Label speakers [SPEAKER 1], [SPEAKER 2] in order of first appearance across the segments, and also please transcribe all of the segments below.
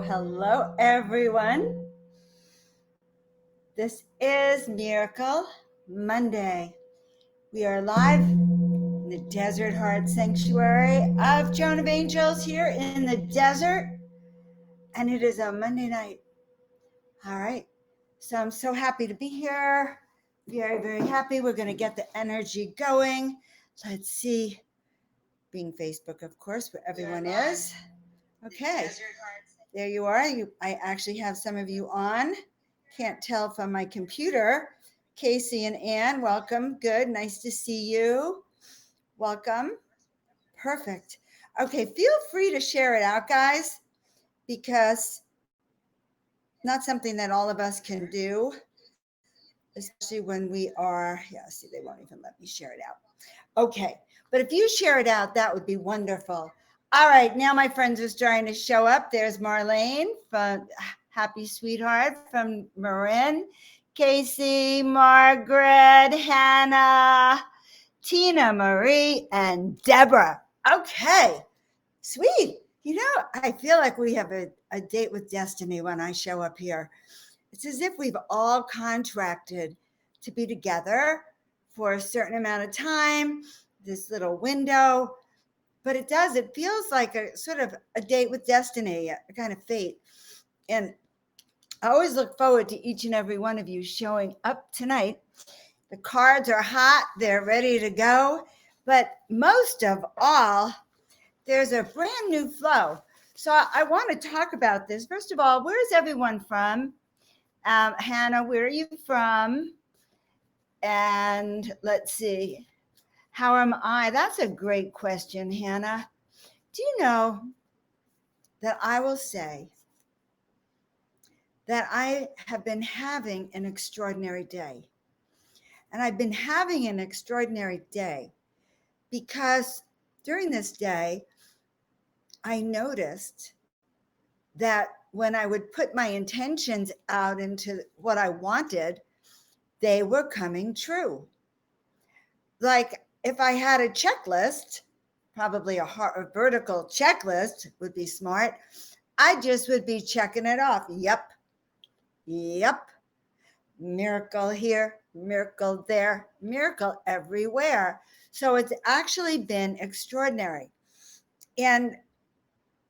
[SPEAKER 1] Hello, everyone. This is Miracle Monday. We are live in the Desert Heart Sanctuary of Joan of Angels here in the desert, and it is a Monday night. All right, so I'm so happy to be here. Very, very happy. We're going to get the energy going. Let's see. Being Facebook, of course, where everyone is. Okay. There you are. I actually have some of you on. Can't tell from my computer. Casey and Ann, welcome. Good. Nice to see you. Welcome. Perfect. Okay, feel free to share it out, guys, because not something that all of us can do, especially when we are, see, they won't even let me share it out. Okay, but if you share it out, that would be wonderful. All right, now my friends are starting to show up. There's Marlene from Happy Sweetheart from Marin, Casey, Margaret, Hannah, Tina Marie, and Deborah. Okay, sweet. You know, I feel like we have a date with destiny when I show up here. It's as if we've all contracted to be together for a certain amount of time, this little window. But it feels like a sort of a date with destiny, a kind of fate. And I always look forward to each and every one of you showing up tonight. The cards are hot, they're ready to go. But most of all, there's a brand new flow. So I want to talk about this. First of all, where's everyone from? Hannah, where are you from? And let's see. How am I? That's a great question, Hannah. Do you know that I will say that I have been having an extraordinary day? And I've been having an extraordinary day because during this day, I noticed that when I would put my intentions out into what I wanted, they were coming true. Like if I had a checklist, probably a vertical checklist would be smart. I just would be checking it off. Yep. Miracle here, miracle there, miracle everywhere. So it's actually been extraordinary. And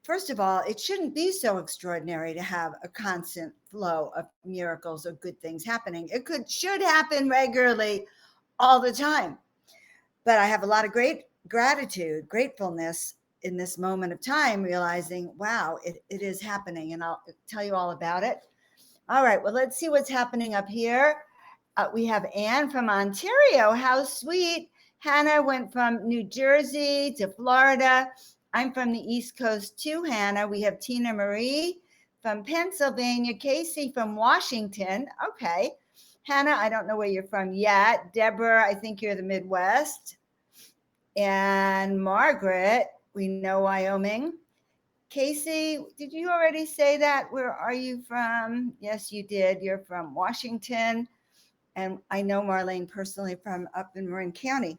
[SPEAKER 1] first of all, it shouldn't be so extraordinary to have a constant flow of miracles or good things happening. Should happen regularly all the time. But I have a lot of great gratitude, gratefulness in this moment of time, realizing, wow, it is happening. And I'll tell you all about it. All right, well, let's see what's happening up here. We have Anne from Ontario. How sweet. Hannah went from New Jersey to Florida. I'm from the East Coast too, Hannah. We have Tina Marie from Pennsylvania, Casey from Washington. Okay. Hannah, I don't know where you're from yet. Deborah, I think you're the Midwest. And Margaret, we know Wyoming. Casey, did you already say that? Where are you from? Yes, you did. You're from Washington. And I know Marlene personally from up in Marin County.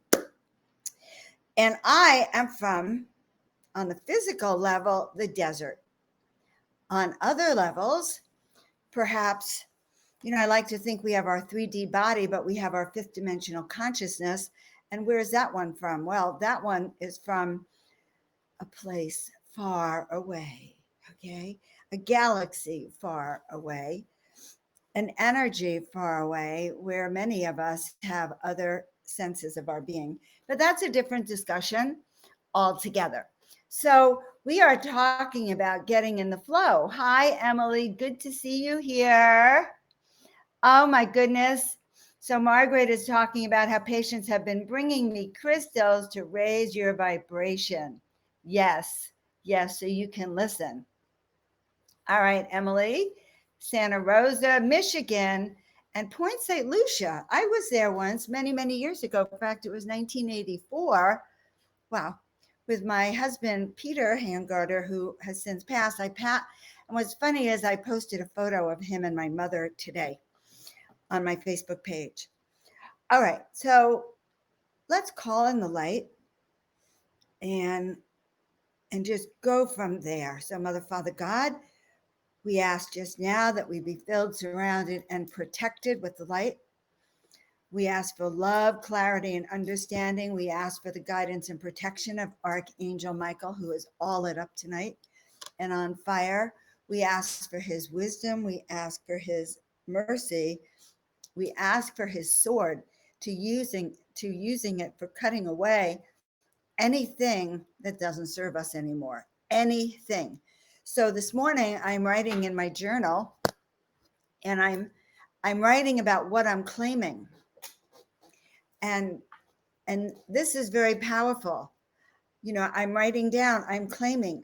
[SPEAKER 1] And I am from, on the physical level, the desert. On other levels, perhaps, I like to think we have our 3D body, but we have our fifth dimensional consciousness. And where's that one from? Well, that one is from a place far away, okay? A galaxy far away, an energy far away where many of us have other senses of our being. But that's a different discussion altogether. So we are talking about getting in the flow. Hi, Emily. Good to see you here. Oh, my goodness. So Margaret is talking about how patients have been bringing me crystals to raise your vibration. Yes, so you can listen. All right, Emily. Santa Rosa, Michigan, and Point St. Lucia. I was there once many, many years ago. In fact, it was 1984. Wow. With my husband, Peter Hangarter, who has since passed. And what's funny is I posted a photo of him and my mother today on my Facebook page. All right, so let's call in the light and just go from there. So Mother, Father, God, We ask just now that we be filled, surrounded, and protected with the light. We ask for love, clarity, and understanding. We ask for the guidance and protection of Archangel Michael, who is all lit up tonight and on fire. We ask for his wisdom. We ask for his mercy. We ask for his sword to using it for cutting away anything that doesn't serve us anymore. Anything. So this morning I'm writing in my journal, and I'm writing about what I'm claiming. And this is very powerful. I'm writing down, I'm claiming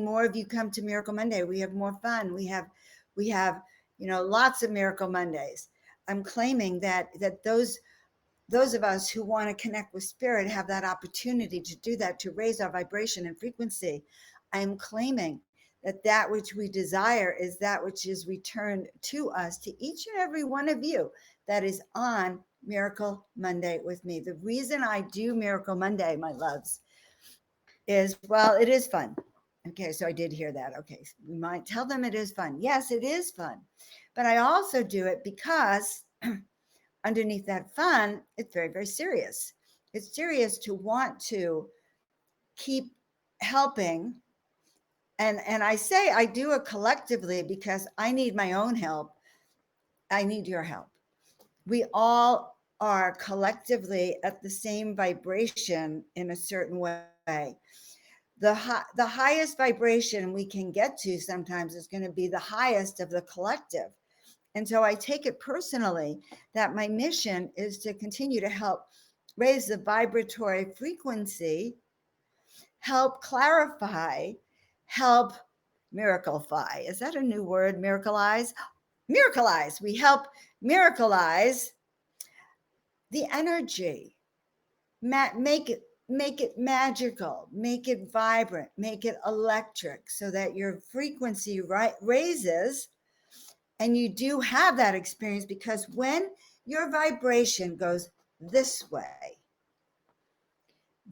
[SPEAKER 1] more of you come to Miracle Monday. We have more fun. We have lots of Miracle Mondays. I'm claiming that those of us who want to connect with spirit have that opportunity to do that, to raise our vibration and frequency. I'm claiming that which we desire is that which is returned to us, to each and every one of you that is on Miracle Monday with me. The reason I do Miracle Monday, my loves, is, well, it is fun. Okay, so I did hear that. Okay, we might tell them it is fun. Yes, it is fun. But I also do it because underneath that fun, it's very, very serious. It's serious to want to keep helping. And I say I do it collectively because I need my own help. I need your help. We all are collectively at the same vibration in a certain way. The highest vibration we can get to sometimes is going to be the highest of the collective. And so I take it personally that my mission is to continue to help raise the vibratory frequency, help clarify, help miracleify. Is that a new word? Miracleize? Miracleize. We help miracleize the energy. Make it magical, make it vibrant, make it electric, so that your frequency raises, and you do have that experience. Because when your vibration goes this way,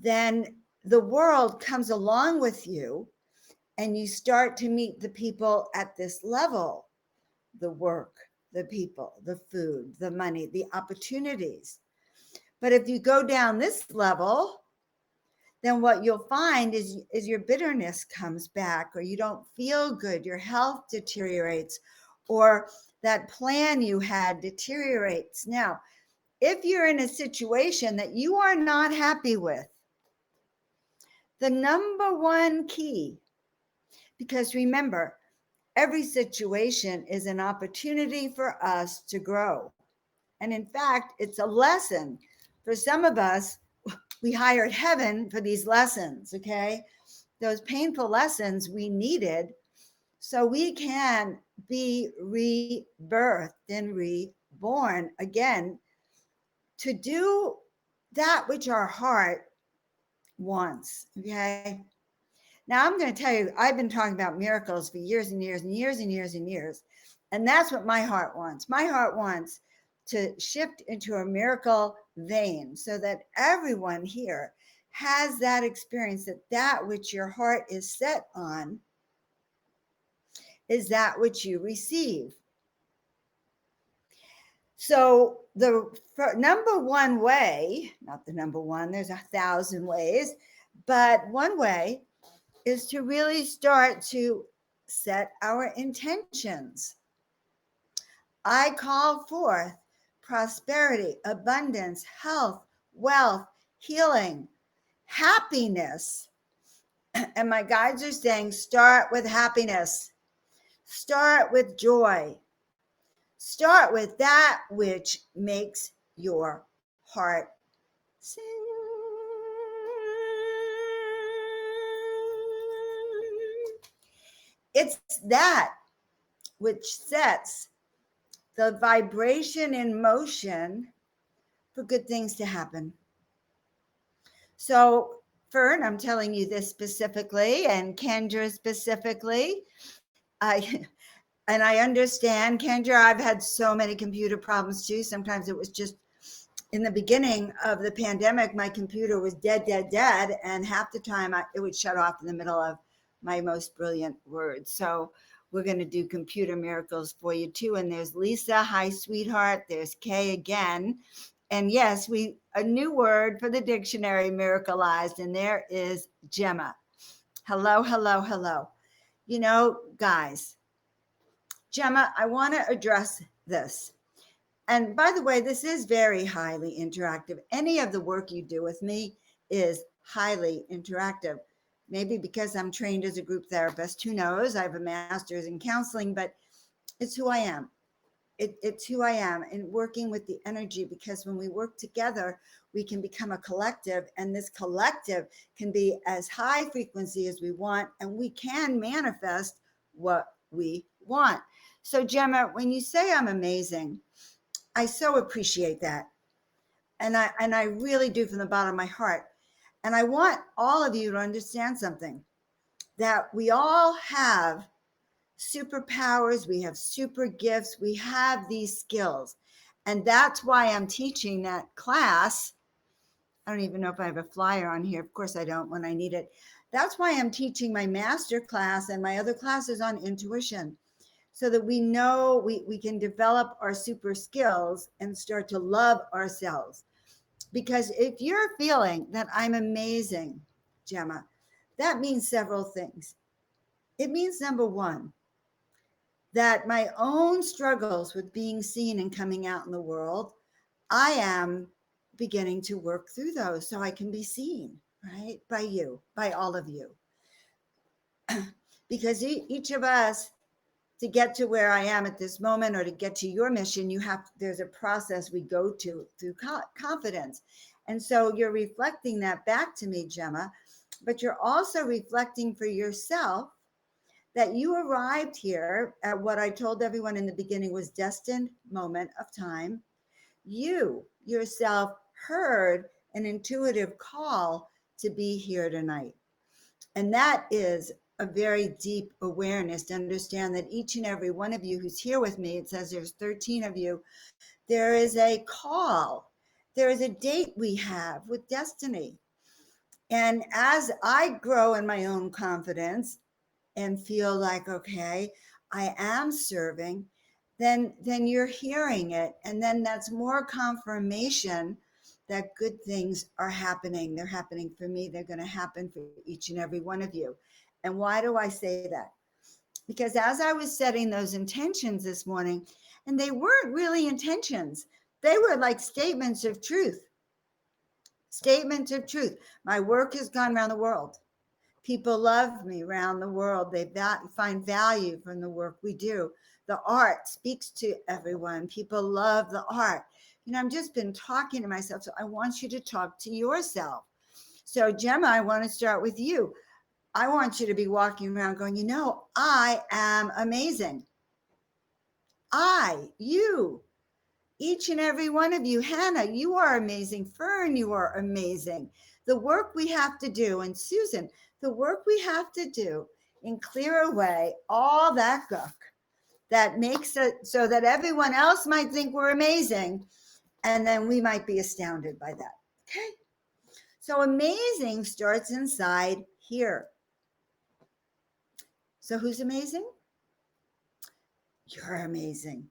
[SPEAKER 1] then the world comes along with you, and you start to meet the people at this level, the work, the people, the food, the money, the opportunities. But if you go down this level, then what you'll find is your bitterness comes back, or you don't feel good, your health deteriorates, or that plan you had deteriorates. Now, if you're in a situation that you are not happy with, the number one key, because remember, every situation is an opportunity for us to grow. And in fact, it's a lesson. For some of us, we hired heaven for these lessons, okay? Those painful lessons we needed so we can be rebirthed and reborn again to do that which our heart wants, okay? Now, I'm going to tell you, I've been talking about miracles for years and years and years and years and years. And that's what my heart wants. My heart wants to shift into a miracle vein so that everyone here has that experience, that which your heart is set on is that which you receive. So the number one way, not the number one, there's 1,000 ways, but one way is to really start to set our intentions. I call forth prosperity, abundance, health, wealth, healing, happiness. And my guides are saying, start with happiness, start with joy, start with that which makes your heart sing. It's that which sets the vibration in motion for good things to happen. So, Fern, I'm telling you this specifically, and Kendra specifically. I understand, Kendra, I've had so many computer problems too. Sometimes it was just in the beginning of the pandemic, my computer was dead. And half the time it would shut off in the middle of my most brilliant words. So we're going to do computer miracles for you too. And there's Lisa. Hi, sweetheart. There's Kay again. And yes, a new word for the dictionary, miracleized. And there is Gemma. Hello, hello, hello. You know, guys, Gemma, I want to address this. And by the way, this is very highly interactive. Any of the work you do with me is highly interactive. Maybe because I'm trained as a group therapist, who knows? I have a master's in counseling, but it's who I am. It's who I am, and working with the energy, because when we work together, we can become a collective, and this collective can be as high frequency as we want, and we can manifest what we want. So, Gemma, when you say I'm amazing, I so appreciate that. And I really do from the bottom of my heart. And I want all of you to understand something, that we all have superpowers, we have super gifts, we have these skills. And that's why I'm teaching that class. I don't even know if I have a flyer on here. Of course I don't when I need it. That's why I'm teaching my master class and my other classes on intuition, so that we know we can develop our super skills and start to love ourselves. Because if you're feeling that I'm amazing, Gemma, that means several things. It means, number one, that my own struggles with being seen and coming out in the world, I am beginning to work through those so I can be seen, right? By you, by all of you. Because each of us, to get to where I am at this moment, or to get to your mission, there's a process we go to through confidence. And so you're reflecting that back to me, Gemma, but you're also reflecting for yourself that you arrived here at what I told everyone in the beginning was destined moment of time. You yourself heard an intuitive call to be here tonight. And that is a very deep awareness, to understand that each and every one of you who's here with me, it says there's 13 of you, there is a call. There is a date we have with destiny. And as I grow in my own confidence and feel like, okay, I am serving, then you're hearing it. And then that's more confirmation that good things are happening. They're happening for me. They're going to happen for each and every one of you. And why do I say that? Because as I was setting those intentions this morning, and they weren't really intentions, they were like statements of truth. Statements of truth. My work has gone around the world. People love me around the world. They find value from the work we do. The art speaks to everyone. People love the art. You know, I've just been talking to myself, so I want you to talk to yourself. So, Gemma, I want to start with you. I want you to be walking around going, you know, I am amazing. You, each and every one of you. Hannah, you are amazing. Fern, you are amazing. The work we have to do, and Susan, the work we have to do and clear away all that gunk that makes it so that everyone else might think we're amazing, and then we might be astounded by that. Okay? So amazing starts inside here. So who's amazing? You're amazing.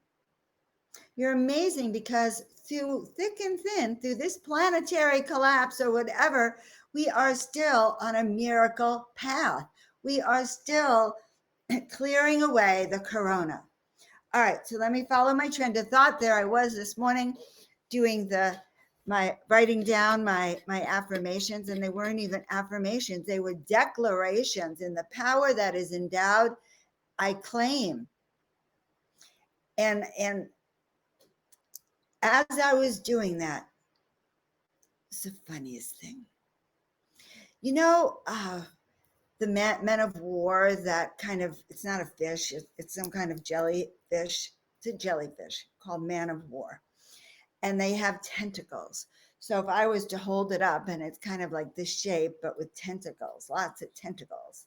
[SPEAKER 1] You're amazing because through thick and thin, through this planetary collapse or whatever, we are still on a miracle path. We are still clearing away the corona. All right, so let me follow my trend of thought. There I was this morning doing writing down my affirmations, and they weren't even affirmations. They were declarations. In the power that is endowed, I claim. And as I was doing that, it's the funniest thing. You know, the men of war, that kind of, it's not a fish, it's some kind of jellyfish. It's a jellyfish called man of war. And they have tentacles. So if I was to hold it up, and it's kind of like this shape, but with tentacles, lots of tentacles.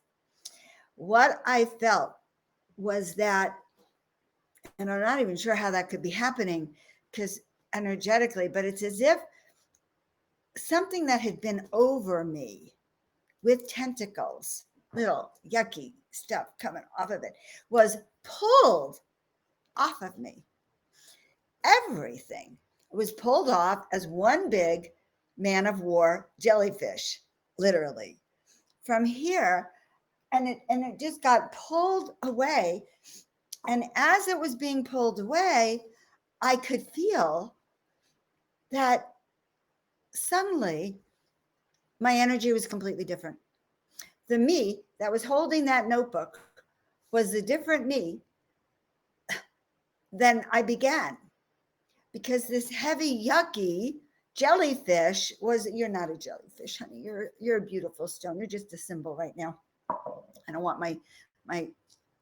[SPEAKER 1] What I felt was that, and I'm not even sure how that could be happening, because energetically, but it's as if something that had been over me with tentacles little yucky stuff coming off of it was pulled off of me. Everything was pulled off as one big man of war jellyfish, literally. From here, and it just got pulled away. And as it was being pulled away, I could feel that suddenly my energy was completely different. The me that was holding that notebook was a different me than I began, because this heavy, yucky jellyfish was, you're not a jellyfish, honey. You're a beautiful stone. You're just a symbol right now. I don't want my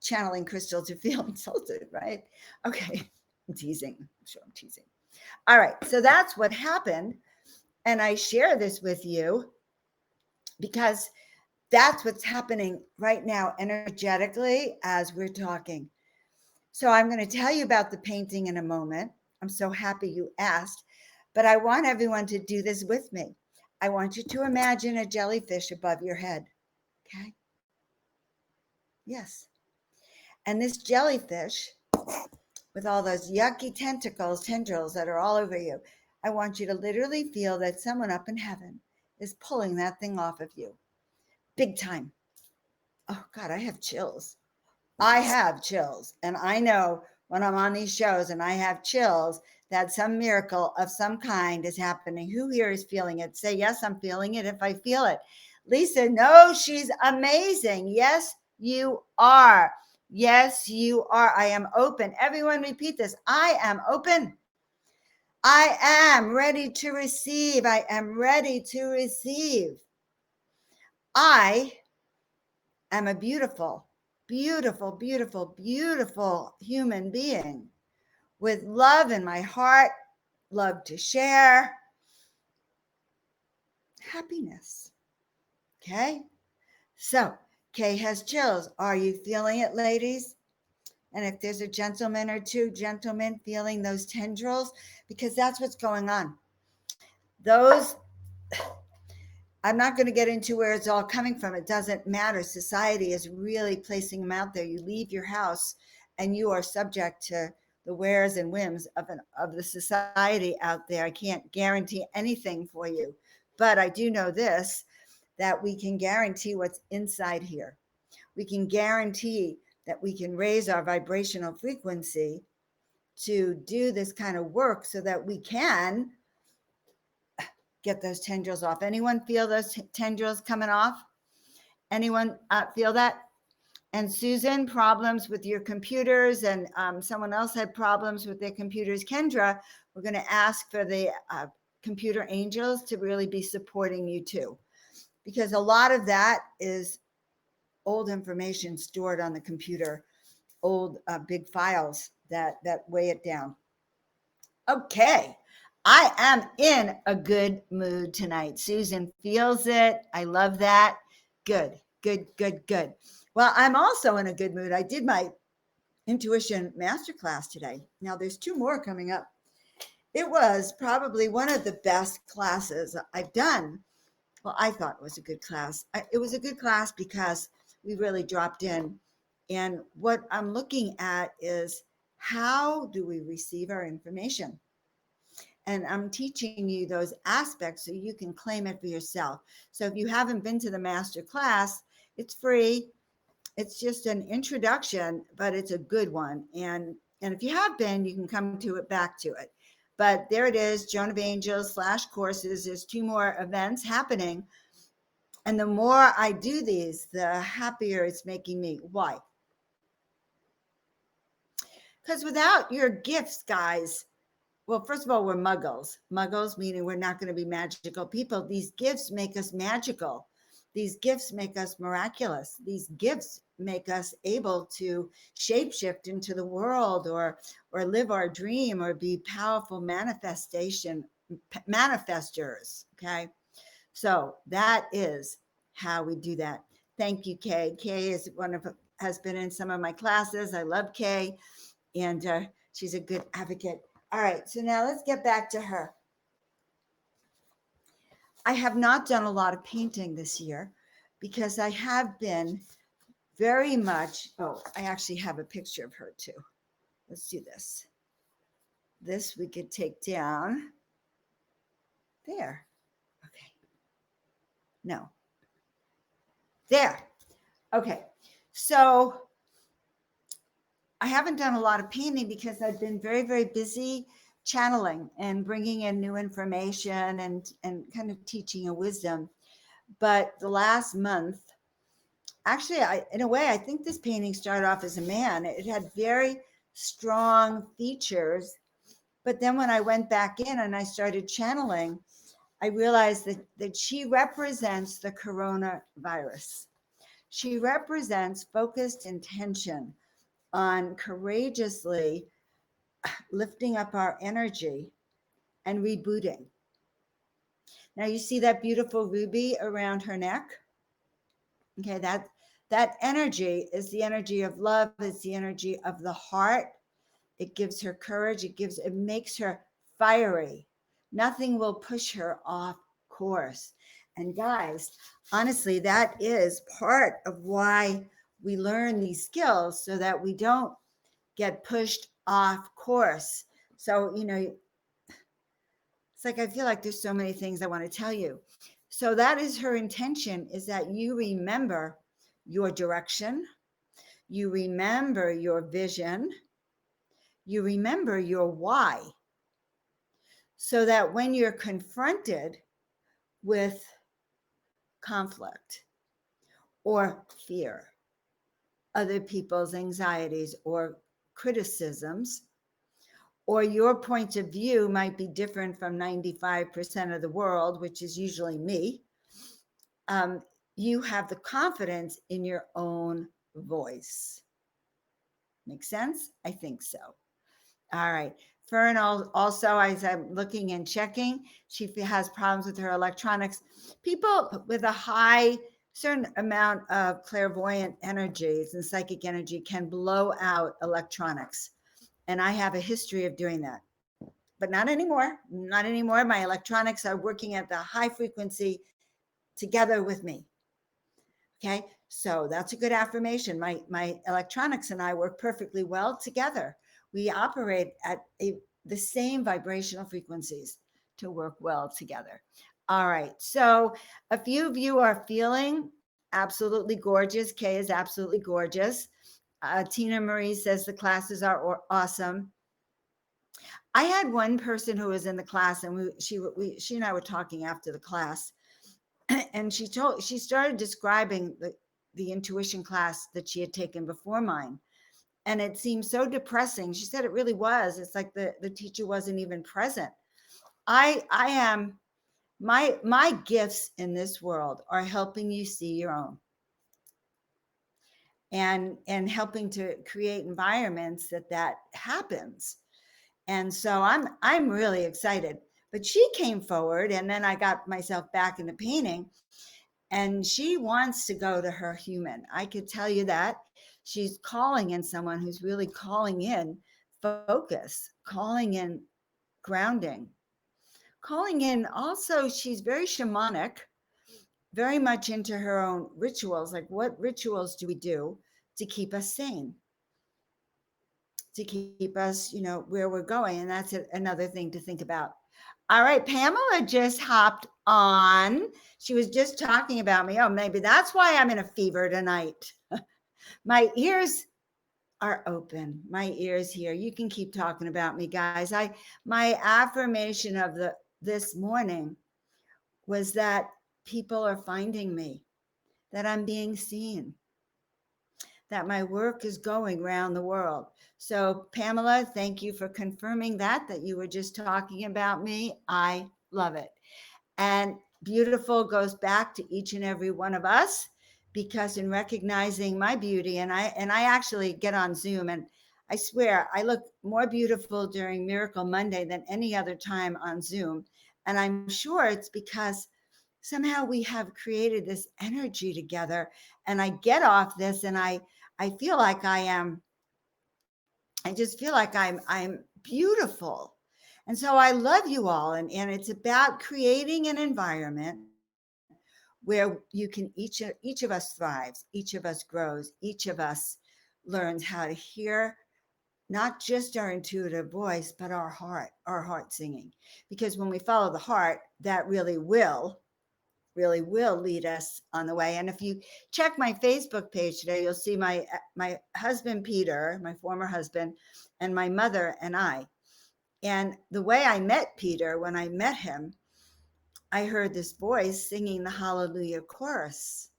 [SPEAKER 1] channeling crystal to feel insulted, right? Okay, I'm teasing. I'm sure I'm teasing. All right, so that's what happened. And I share this with you because that's what's happening right now energetically as we're talking. So I'm going to tell you about the painting in a moment. I'm so happy you asked, but I want everyone to do this with me. I want you to imagine a jellyfish above your head. Okay? Yes. And this jellyfish, with all those yucky tendrils that are all over you, I want you to literally feel that someone up in heaven is pulling that thing off of you. Big time. Oh, God, I have chills. I have chills. And I know when I'm on these shows and I have chills, that some miracle of some kind is happening. Who here is feeling it? Say, yes, I'm feeling it if I feel it. Lisa, no, she's amazing. Yes, you are. Yes, you are. I am open. Everyone repeat this. I am open. I am ready to receive. I am ready to receive. I am a beautiful, beautiful, beautiful, beautiful human being with love in my heart, love to share, happiness. Okay? So, Kay has chills. Are you feeling it, ladies? And if there's a gentleman or two, gentlemen, feeling those tendrils, because that's what's going on. Those, I'm not going to get into where it's all coming from. It doesn't matter. Society is really placing them out there. You leave your house and you are subject to the whims and whims of the society out there. I can't guarantee anything for you, but I do know this, that we can guarantee what's inside here. We can guarantee that we can raise our vibrational frequency to do this kind of work so that we can get those tendrils off. Anyone feel those tendrils coming off? Anyone feel that? And Susan, problems with your computers, and someone else had problems with their computers. Kendra, we're going to ask for the computer angels to really be supporting you too, because a lot of that is old information stored on the computer, old big files that weigh it down. Okay, I am in a good mood tonight. Susan feels it. I love that. Good, good, good, good. Well, I'm also in a good mood. I did my intuition masterclass today. Now there's two more coming up. It was probably one of the best classes I've done. Well, I thought it was a good class. It was a good class because we really dropped in. And what I'm looking at is, how do we receive our information? And I'm teaching you those aspects so you can claim it for yourself. So if you haven't been to the master class, it's free. It's just an introduction, but it's a good one. And if you have been, you can come to it, back to it. But there it is, Joan of Angels / courses. There's 2 more events happening. And the more I do these, the happier it's making me. Why? Because without your gifts, guys, well, first of all, we're muggles. Muggles meaning we're not going to be magical people. These gifts make us magical. These gifts make us miraculous. These gifts make us able to shapeshift into the world, or live our dream, or be powerful manifestors. Okay. So that is how we do that. Thank you, Kay. Kay is has been in some of my classes. I love Kay, and she's a good advocate. All right, so now let's get back to her. I have not done a lot of painting this year because I have been very much, oh, I actually have a picture of her too. Let's do this. This we could take down. There. Okay. No. There. Okay. So I haven't done a lot of painting because I've been very, very busy channeling and bringing in new information and kind of teaching a wisdom. But the last month, actually, in a way, I think this painting started off as a man. It had very strong features. But then when I went back in and I started channeling, I realized that she represents the coronavirus. She represents focused intention on courageously lifting up our energy and rebooting. Now you see that beautiful ruby around her neck? Okay, that energy is the energy of love, it's the energy of the heart. It gives her courage, it makes her fiery. Nothing will push her off course. And guys, honestly, that is part of why we learn these skills so that we don't get pushed off course. So, it's like I feel like there's so many things I want to tell you. So that is her intention, is that you remember your direction, you remember your vision, you remember your why, so that when you're confronted with conflict or fear, other people's anxieties or criticisms, or your point of view might be different from 95% of the world, which is usually me, you have the confidence in your own voice. Make sense? I think so. All right. Fern also, as I'm looking and checking, she has problems with her electronics. People with a high certain amount of clairvoyant energies and psychic energy can blow out electronics. And I have a history of doing that. But not anymore. Not anymore. My electronics are working at the high frequency together with me. Okay. So that's a good affirmation. My electronics and I work perfectly well together. We operate at the same vibrational frequencies to work well together. All right. So a few of you are feeling absolutely gorgeous. Kay is absolutely gorgeous. Tina Marie says the classes are awesome. I had one person who was in the class, and she and I were talking after the class, and she started describing the intuition class that she had taken before mine, and it seemed so depressing. She said it really was. It's like the teacher wasn't even present. I am my gifts in this world are helping you see your own, and helping to create environments that happens. And so I'm really excited. But she came forward, and then I got myself back into painting, and she wants to go to her human. I could tell you that. She's calling in someone who's really calling in focus, calling in grounding, calling in also, she's very shamanic, very much into her own rituals. Like, what rituals do we do to keep us sane, to keep us, where we're going? And that's another thing to think about. All right, Pamela just hopped on. She was just talking about me. Oh, maybe that's why I'm in a fever tonight. My ears are open. My ears here. You can keep talking about me, guys. My affirmation of this morning was that people are finding me, that I'm being seen, that my work is going around the world. So, Pamela, thank you for confirming that you were just talking about me. I love it. And beautiful goes back to each and every one of us, because in recognizing my beauty, and I actually get on Zoom, and I swear I look more beautiful during Miracle Monday than any other time on Zoom. And I'm sure it's because somehow we have created this energy together, and I get off this and I feel like I just feel like I'm beautiful. And so I love you all. And it's about creating an environment where you can each of us thrives, each of us grows, each of us learns how to hear not just our intuitive voice, but our heart singing. Because when we follow the heart, that really will lead us on the way. And if you check my Facebook page today, you'll see my husband Peter, my former husband, and my mother and I. And the way I met Peter, when I met him, I heard this voice singing the Hallelujah chorus.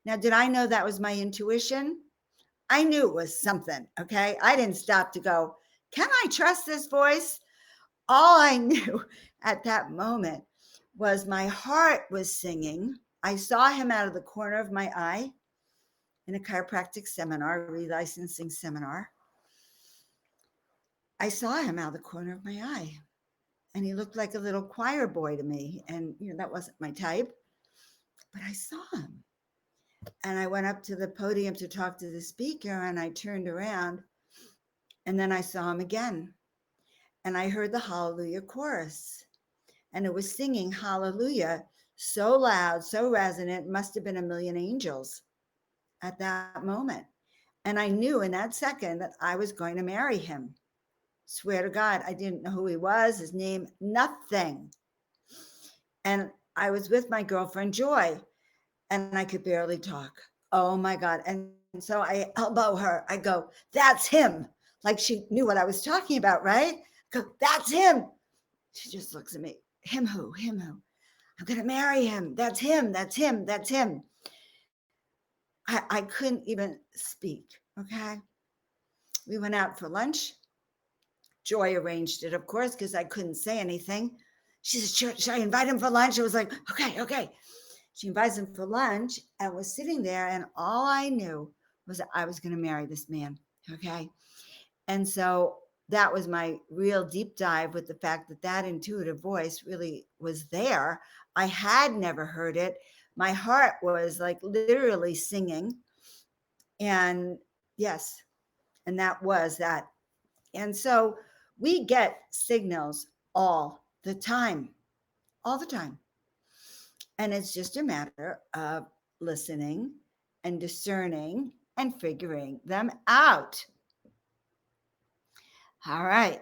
[SPEAKER 1] Now, did I know that was my intuition? I knew it was something, okay? I didn't stop to go, can I trust this voice? All I knew at that moment was my heart was singing. I saw him out of the corner of my eye in a chiropractic seminar, relicensing seminar. I saw him out of the corner of my eye, and he looked like a little choir boy to me. And, that wasn't my type, but I saw him. And I went up to the podium to talk to the speaker, and I turned around, and then I saw him again. And I heard the Hallelujah chorus, and it was singing Hallelujah so loud, so resonant, must have been a million angels at that moment. And I knew in that second that I was going to marry him. Swear to God, I didn't know who he was, his name, nothing. And I was with my girlfriend, Joy, and I could barely talk. Oh my God. And so I elbow her. I go, that's him. Like she knew what I was talking about, right? I go, that's him. She just looks at me. Him who? Him who? I'm going to marry him. That's him. That's him. That's him. I couldn't even speak. Okay. We went out for lunch. Joy arranged it, of course, because I couldn't say anything. She said, should I invite him for lunch? I was like, okay. She invites him for lunch and was sitting there. And all I knew was that I was going to marry this man. Okay. And so that was my real deep dive with the fact that that intuitive voice really was there. I had never heard it. My heart was like literally singing. And yes, and that was that. And so we get signals all the time. And it's just a matter of listening and discerning and figuring them out. All right.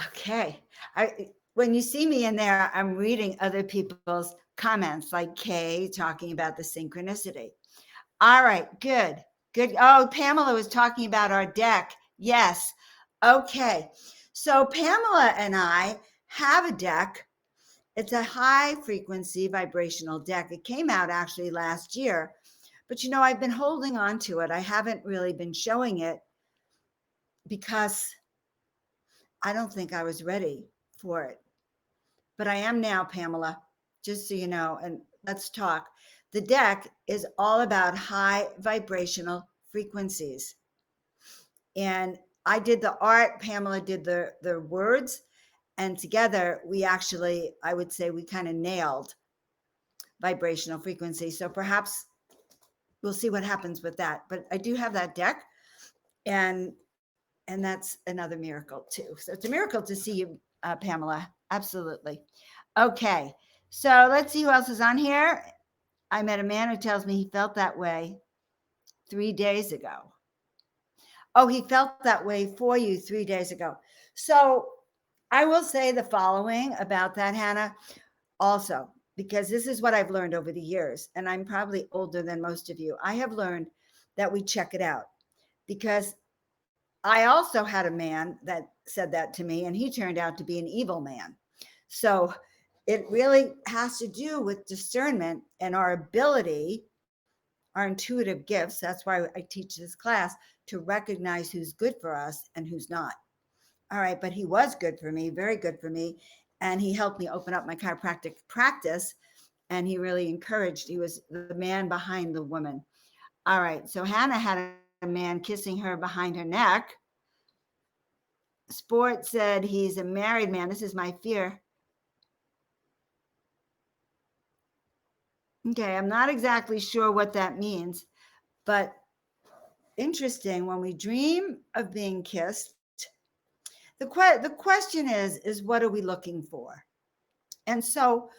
[SPEAKER 1] Okay. When you see me in there, I'm reading other people's comments, like Kay talking about the synchronicity. All right. Good. Oh, Pamela was talking about our deck. Yes. Okay. So Pamela and I have a deck. It's a high frequency vibrational deck. It came out actually last year, but I've been holding on to it. I haven't really been showing it because I don't think I was ready for it. But I am now, Pamela, just so you know, and let's talk. The deck is all about high vibrational frequencies. And I did the art, Pamela did the words, and together we actually, I would say we kind of nailed vibrational frequency. So perhaps we'll see what happens with that. But I do have that deck, and that's another miracle too. So it's a miracle to see you, Pamela. Absolutely. Okay. So let's see who else is on here. I met a man who tells me he felt that way 3 days ago. Oh, he felt that way for you 3 days ago. So I will say the following about that, Hannah, also, because this is what I've learned over the years, and I'm probably older than most of you. I have learned that we check it out, because I also had a man that said that to me, and he turned out to be an evil man. So it really has to do with discernment and our ability, our intuitive gifts. That's why I teach this class, to recognize who's good for us and who's not. All right. But he was good for me, very good for me. And he helped me open up my chiropractic practice. And he really encouraged, he was the man behind the woman. All right. So Hannah had a man kissing her behind her neck. Sport said he's a married man. This is my fear. Okay. I'm not exactly sure what that means, but interesting. When we dream of being kissed, the question is what are we looking for? And so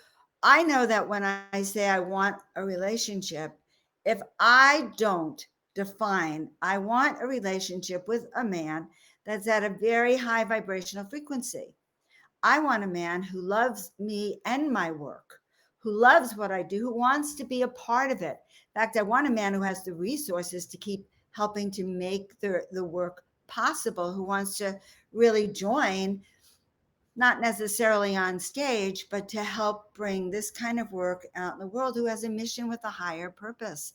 [SPEAKER 1] I know that when I say I want a relationship, if I don't define, I want a relationship with a man that's at a very high vibrational frequency. I want a man who loves me and my work, who loves what I do, who wants to be a part of it. In fact, I want a man who has the resources to keep helping to make the work possible, who wants to really join, not necessarily on stage, but to help bring this kind of work out in the world, who has a mission with a higher purpose.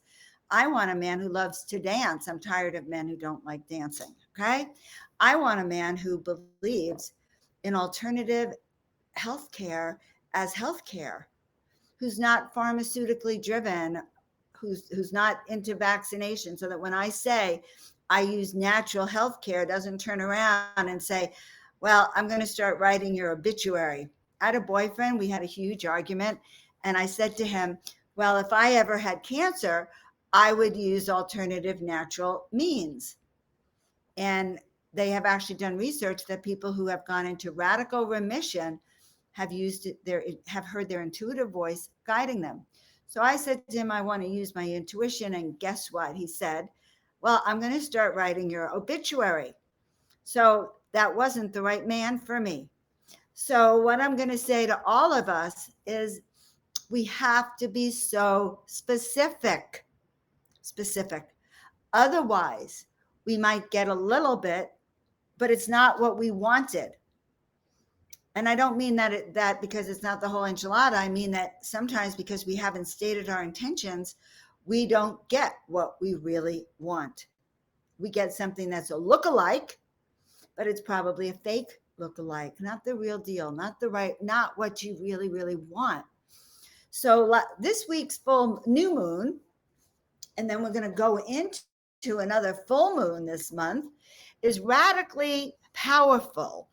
[SPEAKER 1] I want a man who loves to dance. I'm tired of men who don't like dancing. Okay. I want a man who believes in alternative healthcare as healthcare, who's not pharmaceutically driven, who's not into vaccination, so that when I say I use natural healthcare, doesn't turn around and say, well, I'm going to start writing your obituary. I had a boyfriend, we had a huge argument, and I said to him, well, if I ever had cancer, I would use alternative natural means. And they have actually done research that people who have gone into radical remission have have heard their intuitive voice guiding them. So I said to him, I want to use my intuition. And guess what? He said, well, I'm going to start writing your obituary. So that wasn't the right man for me. So what I'm going to say to all of us is we have to be so specific, specific. Otherwise, we might get a little bit, but it's not what we wanted. And I don't mean that because it's not the whole enchilada. I mean that sometimes because we haven't stated our intentions, we don't get what we really want. We get something that's a look-alike, but it's probably a fake look-alike, not the real deal, not what you really, really want. So this week's full new moon, and then we're going to go into another full moon this month, is radically powerful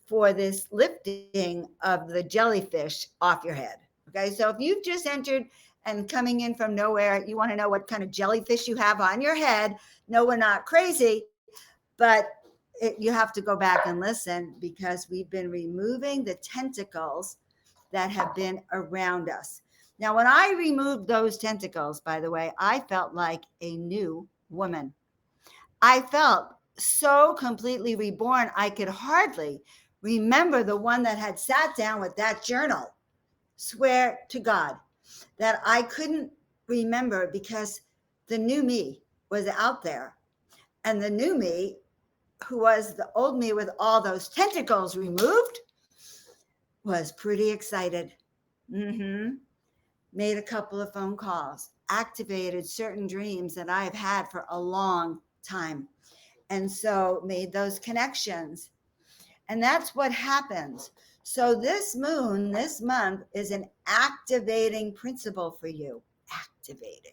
[SPEAKER 1] for this lifting of the jellyfish off your head. Okay, so if you've just entered and coming in from nowhere, you want to know what kind of jellyfish you have on your head. No, we're not crazy, but you have to go back and listen, because we've been removing the tentacles that have been around us. Now, when I removed those tentacles, by the way, I felt like a new woman. I felt so completely reborn. I could hardly remember the one that had sat down with that journal. Swear to God that I couldn't remember, because the new me was out there. And the new me, who was the old me with all those tentacles removed, was pretty excited. Mm-hmm. Made a couple of phone calls, activated certain dreams that I've had for a long time. And so made those connections. And that's what happens. So this moon, this month, is an activating principle for you. Activating.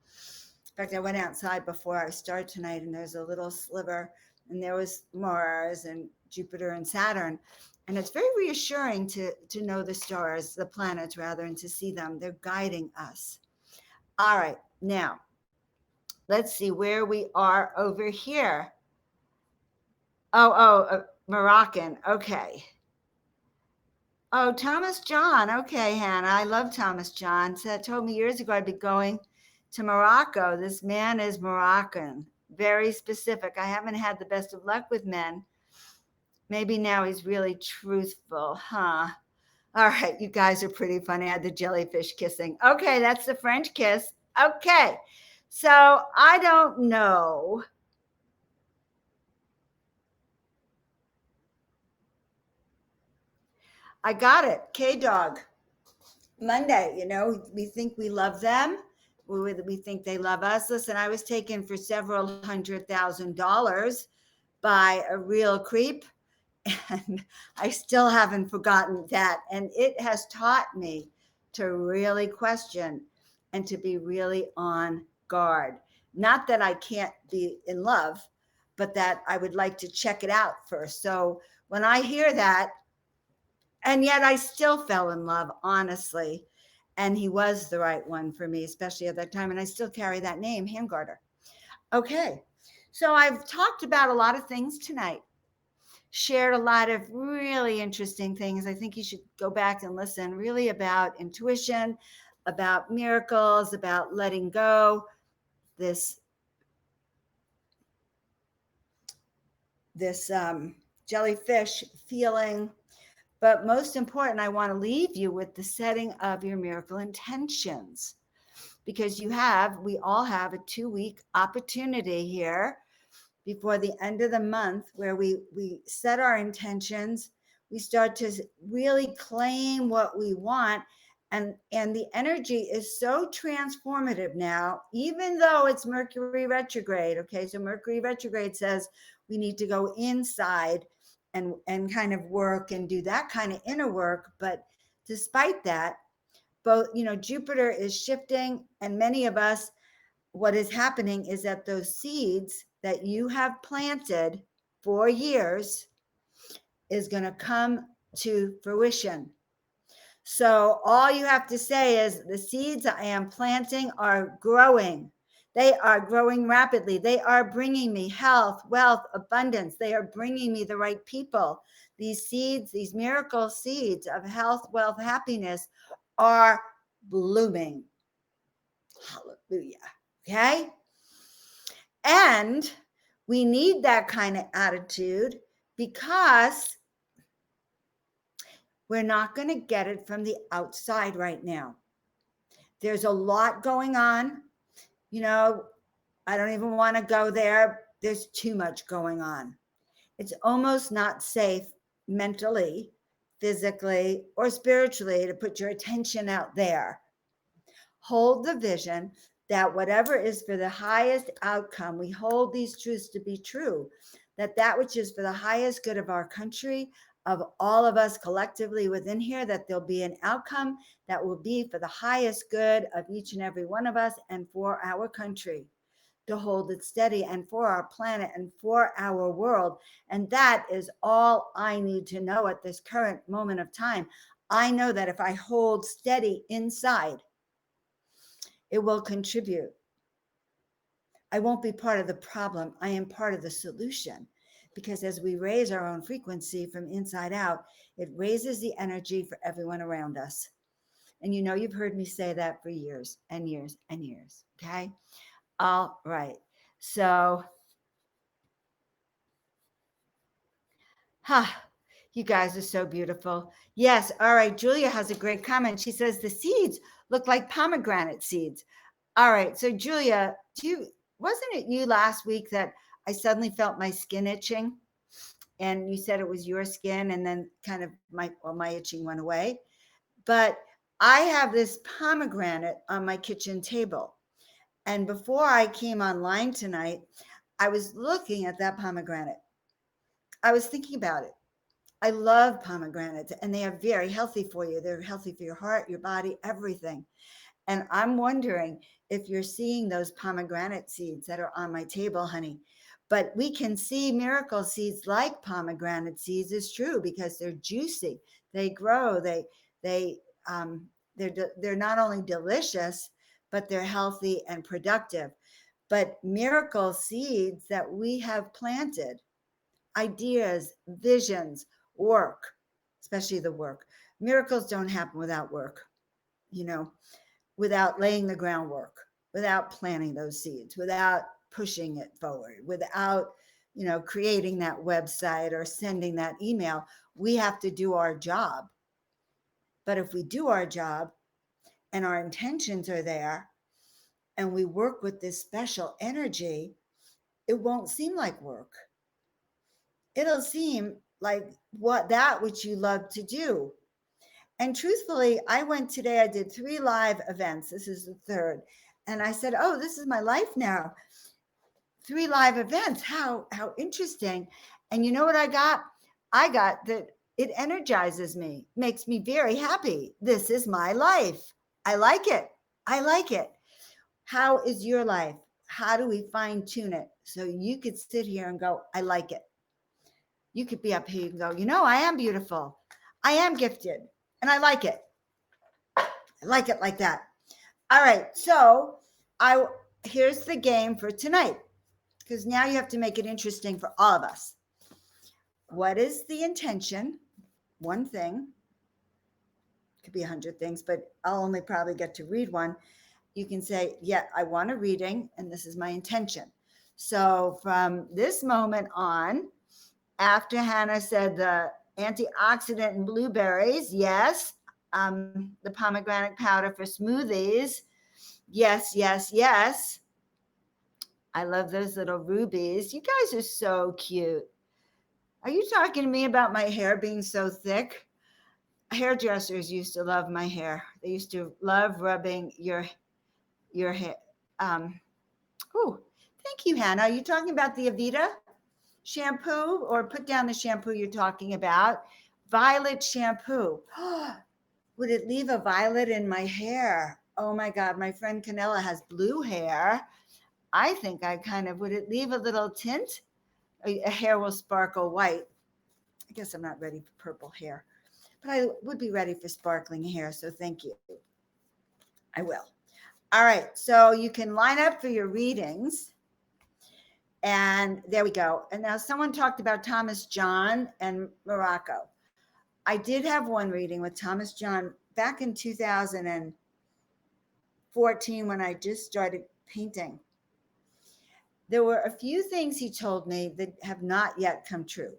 [SPEAKER 1] In fact, I went outside before I started tonight, and there's a little sliver, and there was Mars and Jupiter and Saturn. And it's very reassuring to know the stars, the planets rather, and to see them. They're guiding us. All right, now let's see where we are over here. Moroccan. Okay. Oh, Thomas John. Okay, Hannah. I love Thomas John. So told me years ago I'd be going to Morocco. This man is Moroccan. Very specific. I haven't had the best of luck with men. Maybe now he's really truthful, huh? All right, you guys are pretty funny. I had the jellyfish kissing. Okay, that's the French kiss. Okay, so I don't know. I got it. K-Dog. Monday, we think we love them. We think they love us. Listen, I was taken for several $100,000 by a real creep, and I still haven't forgotten that. And it has taught me to really question and to be really on guard. Not that I can't be in love, but that I would like to check it out first. So when I hear that, and yet I still fell in love, honestly. And he was the right one for me, especially at that time. And I still carry that name, Hangarter. Okay. So I've talked about a lot of things tonight. shared a lot of really interesting things. I think you should go back and listen, really about intuition, about miracles, about letting go, this jellyfish feeling. But most important, I want to leave you with the setting of your miracle intentions, because we all have a 2-week opportunity here before the end of the month where we set our intentions. We start to really claim what we want. And the energy is so transformative now, even though it's Mercury retrograde. Okay, so Mercury retrograde says we need to go inside and kind of work and do that kind of inner work. But despite that, both, Jupiter is shifting, and many of us, what is happening is that those seeds that you have planted for years is going to come to fruition. So all you have to say is the seeds I am planting are growing. They are growing rapidly. They are bringing me health, wealth, abundance. They are bringing me the right people. These seeds, these miracle seeds of health, wealth, happiness are blooming. Hallelujah. Okay? And we need that kind of attitude because we're not going to get it from the outside right now. There's a lot going on. I don't even want to go there. There's too much going on. It's almost not safe mentally, physically, or spiritually to put your attention out there. Hold the vision that whatever is for the highest outcome, we hold these truths to be true, that which is for the highest good of our country, of all of us collectively within here, that there'll be an outcome that will be for the highest good of each and every one of us and for our country, to hold it steady, and for our planet and for our world. And that is all I need to know at this current moment of time. I know that if I hold steady inside, it will contribute. I won't be part of the problem. I am part of the solution, because as we raise our own frequency from inside out, it raises the energy for everyone around us. And you've heard me say that for years and years and years. Okay. All right. So, you guys are so beautiful. Yes. All right. Julia has a great comment. She says the seeds look like pomegranate seeds. All right. So Julia, wasn't it you last week that I suddenly felt my skin itching? And you said it was your skin, and then kind of my itching went away. But I have this pomegranate on my kitchen table. And before I came online tonight, I was looking at that pomegranate. I was thinking about it. I love pomegranates, and they are very healthy for you. They're healthy for your heart, your body, everything. And I'm wondering if you're seeing those pomegranate seeds that are on my table, honey. But we can see miracle seeds like pomegranate seeds is true, because they're juicy. They grow. They're not only delicious, but they're healthy and productive. But miracle seeds that we have planted, ideas, visions, work, especially the work. Miracles don't happen without work, without laying the groundwork, without planting those seeds, without pushing it forward, without, creating that website or sending that email. We have to do our job. But if we do our job and our intentions are there and we work with this special energy, it won't seem like work. It'll seem like that which you love to do. And truthfully, I did 3 live events. This is the third. And I said, oh, this is my life now. 3 live events. How interesting. And you know what I got? I got that it energizes me, makes me very happy. This is my life. I like it. I like it. How is your life? How do we fine tune it so you could sit here and go, I like it? You could be up here and go, I am beautiful. I am gifted. And I like it. I like it like that. All right. So here's the game for tonight, because now you have to make it interesting for all of us. what is the intention? One thing, could be 100 things, but I'll only probably get to read one. You can say, yeah, I want a reading, and this is my intention. So from this moment on, after Hannah said the antioxidant and blueberries, yes, the pomegranate powder for smoothies, yes, yes, yes. I love those little rubies. You guys are so cute. Are you talking to me about my hair being so thick? Hairdressers used to love my hair. They used to love rubbing your hair. Um, oh, thank you, Hannah. Are you talking about the Avita shampoo, or put down the shampoo you're talking about? Violet shampoo. Would it leave a violet in my hair? Oh my God, my friend Canella has blue hair. I think I kind of, would it leave a little tint? A hair will sparkle white. I guess I'm not ready for purple hair, but I would be ready for sparkling hair. So thank you. I will. All right. So you can line up for your readings. And there we go. And now someone talked about Thomas John and Morocco. I did have one reading with Thomas John back in 2014 when I just started painting. There were a few things he told me that have not yet come true.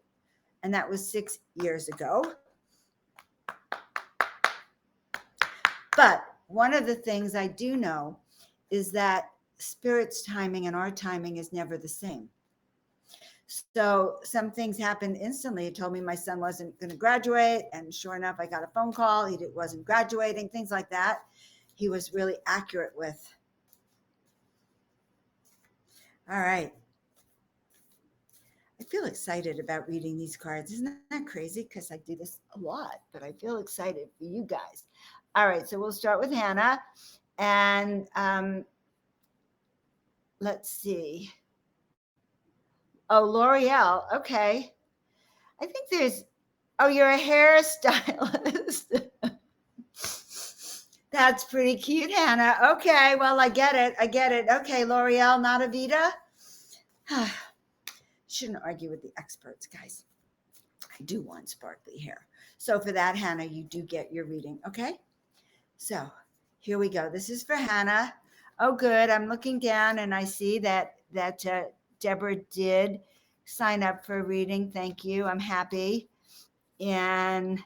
[SPEAKER 1] And that was 6 years ago. But one of the things I do know is that Spirit's timing and our timing is never the same. So some things happened instantly. He told me my son wasn't going to graduate. And sure enough, I got a phone call. He wasn't graduating, things like that. He was really accurate with. All right. I feel excited about reading these cards. Isn't that crazy? Because I do this a lot, but I feel excited for you guys. All right. So we'll start with Hannah. And let's see. Oh, L'Oreal. Okay. I think there's, oh, you're a hairstylist. That's pretty cute, Hannah. Okay. Well, I get it. Okay. L'Oreal, not Avita. Shouldn't argue with the experts, guys. I do want sparkly hair. So for that, Hannah, you do get your reading. Okay. So here we go. This is for Hannah. Oh, good. I'm looking down and I see that Deborah did sign up for a reading. Thank you. I'm happy. And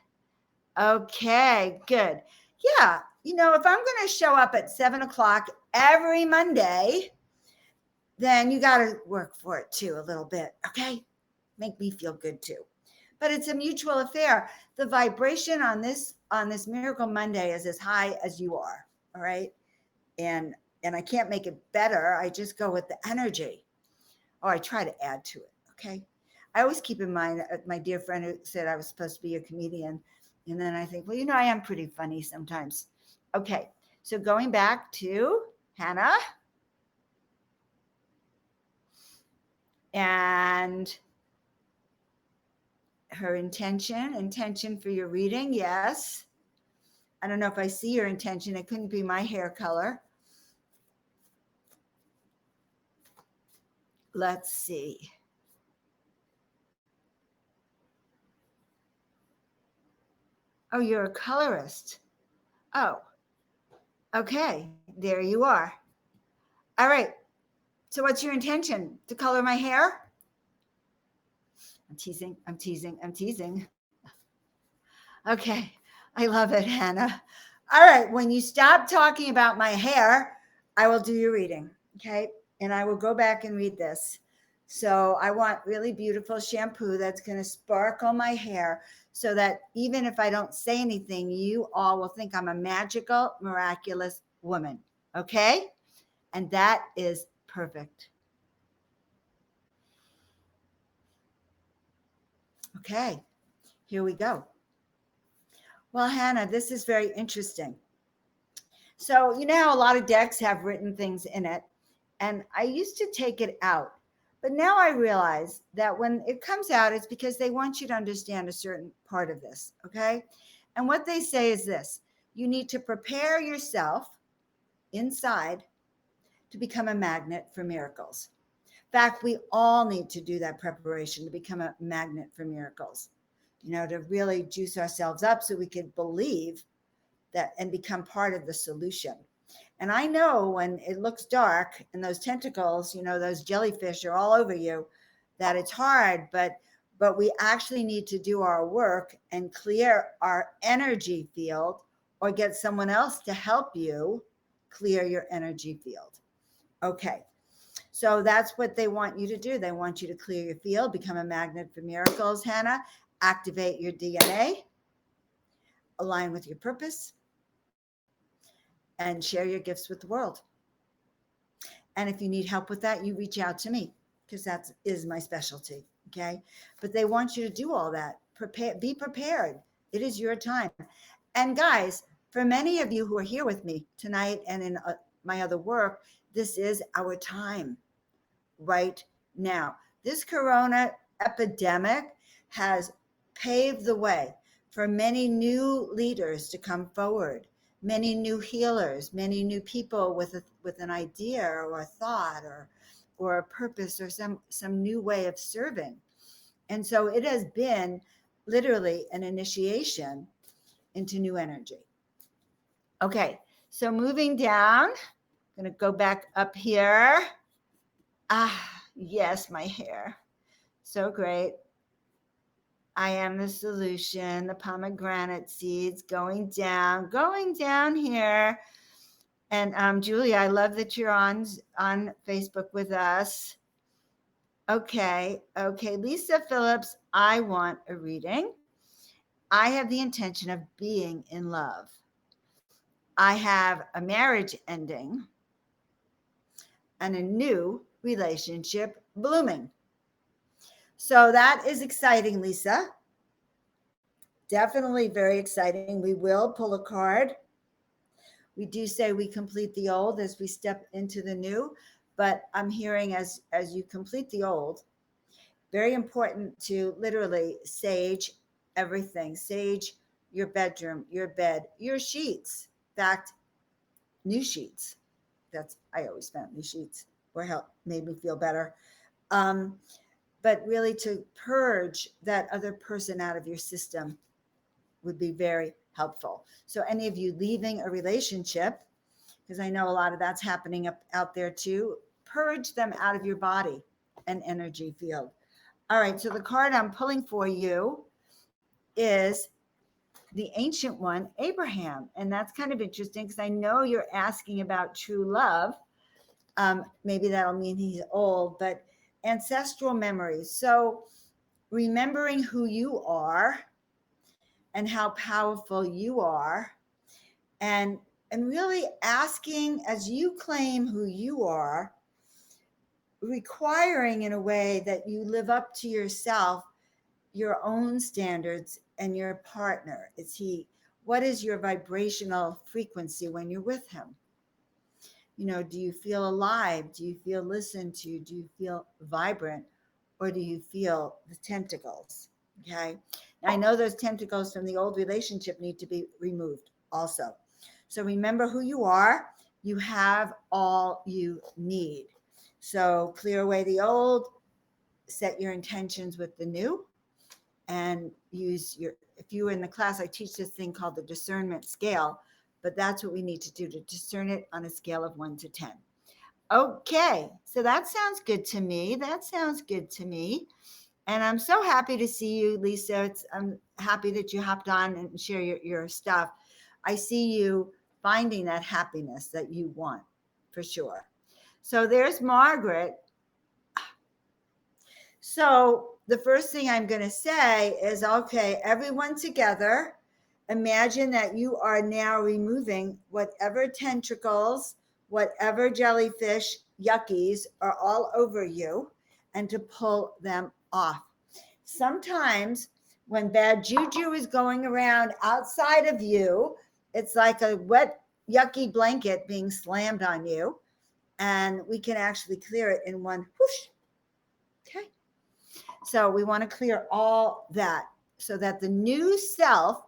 [SPEAKER 1] okay, good. Yeah. You know, if I'm going to show up at 7:00 every Monday, then you got to work for it too a little bit. Okay. Make me feel good too. But it's a mutual affair. The vibration on this Miracle Monday is as high as you are. All right. And I can't make it better. I just go with the energy. Or I try to add to it. Okay. I always keep in mind my dear friend who said I was supposed to be a comedian. And then I think, well, you know, I am pretty funny sometimes. Okay. So going back to Hannah. And her intention for your reading. Yes. I don't know if I see your intention. It couldn't be my hair color. Let's see. Oh, you're a colorist. Oh, okay. There you are. All right. So what's your intention? To color my hair? I'm teasing. Okay. I love it, Hannah. All right. When you stop talking about my hair, I will do your reading. Okay. And I will go back and read this. So I want really beautiful shampoo that's going to sparkle my hair so that even if I don't say anything, you all will think I'm a magical, miraculous woman. Okay. And that is perfect. Okay. Here we go. Well, Hannah, this is very interesting. So, you know how a lot of decks have written things in it, and I used to take it out. But now I realize that when it comes out, it's because they want you to understand a certain part of this, okay? And what they say is this: you need to prepare yourself inside to become a magnet for miracles. fact, we all need to do that preparation to become a magnet for miracles, to really juice ourselves up so we can believe that and become part of the solution. And I know when it looks dark and those tentacles, those jellyfish are all over you, that it's hard, but we actually need to do our work and clear our energy field, or get someone else to help you clear your energy field. Okay. So that's what they want you to do. They want you to clear your field, become a magnet for miracles, Hannah, activate your DNA, align with your purpose, and share your gifts with the world. And if you need help with that, you reach out to me, because that is my specialty. Okay. But they want you to do all that. Be prepared. It is your time. And guys, for many of you who are here with me tonight and in my other work, this is our time right now. This corona epidemic has paved the way for many new leaders to come forward, many new healers, many new people with an idea or a thought or a purpose or some new way of serving. And so it has been literally an initiation into new energy. Okay, so moving down, I'm going to go back up here. Yes, my hair. So great. I am the solution. The pomegranate seeds going down here. And Julia, I love that you're on Facebook with us. Okay. Lisa Phillips, I want a reading. I have the intention of being in love. I have a marriage ending and a new relationship blooming. So that is exciting, Lisa. Definitely very exciting. We will pull a card. We do say we complete the old as we step into the new, but I'm hearing as you complete the old, very important to literally sage everything. Sage your bedroom, your bed, your sheets. In fact, new sheets. I always found new sheets made me feel better. But really to purge that other person out of your system would be very helpful. So any of you leaving a relationship, because I know a lot of that's happening out there too, purge them out of your body and energy field. All right, so the card I'm pulling for you is the ancient one, Abraham. And that's kind of interesting because I know you're asking about true love. Maybe that'll mean he's old, but ancestral memories. So remembering who you are and how powerful you are, and really asking as you claim who you are, requiring in a way that you live up to yourself, your own standards and your partner. What is your vibrational frequency when you're with him? Do you feel alive? Do you feel listened to? Do you feel vibrant? Or do you feel the tentacles? Okay. Now, I know those tentacles from the old relationship need to be removed also. So remember who you are. You have all you need. So clear away the old, set your intentions with the new, and if you were in the class, I teach this thing called the discernment scale, but that's what we need to do to discern it on a scale of 1 to 10. Okay, so that sounds good to me. And I'm so happy to see you, Lisa. I'm happy that you hopped on and share your stuff. I see you finding that happiness that you want, for sure. So there's Margaret. So the first thing I'm going to say is, okay, everyone together, imagine that you are now removing whatever tentacles, whatever jellyfish, yuckies are all over you, and to pull them off. Sometimes when bad juju is going around outside of you, it's like a wet, yucky blanket being slammed on you, and we can actually clear it in one whoosh. Okay. So we want to clear all that so that the new self,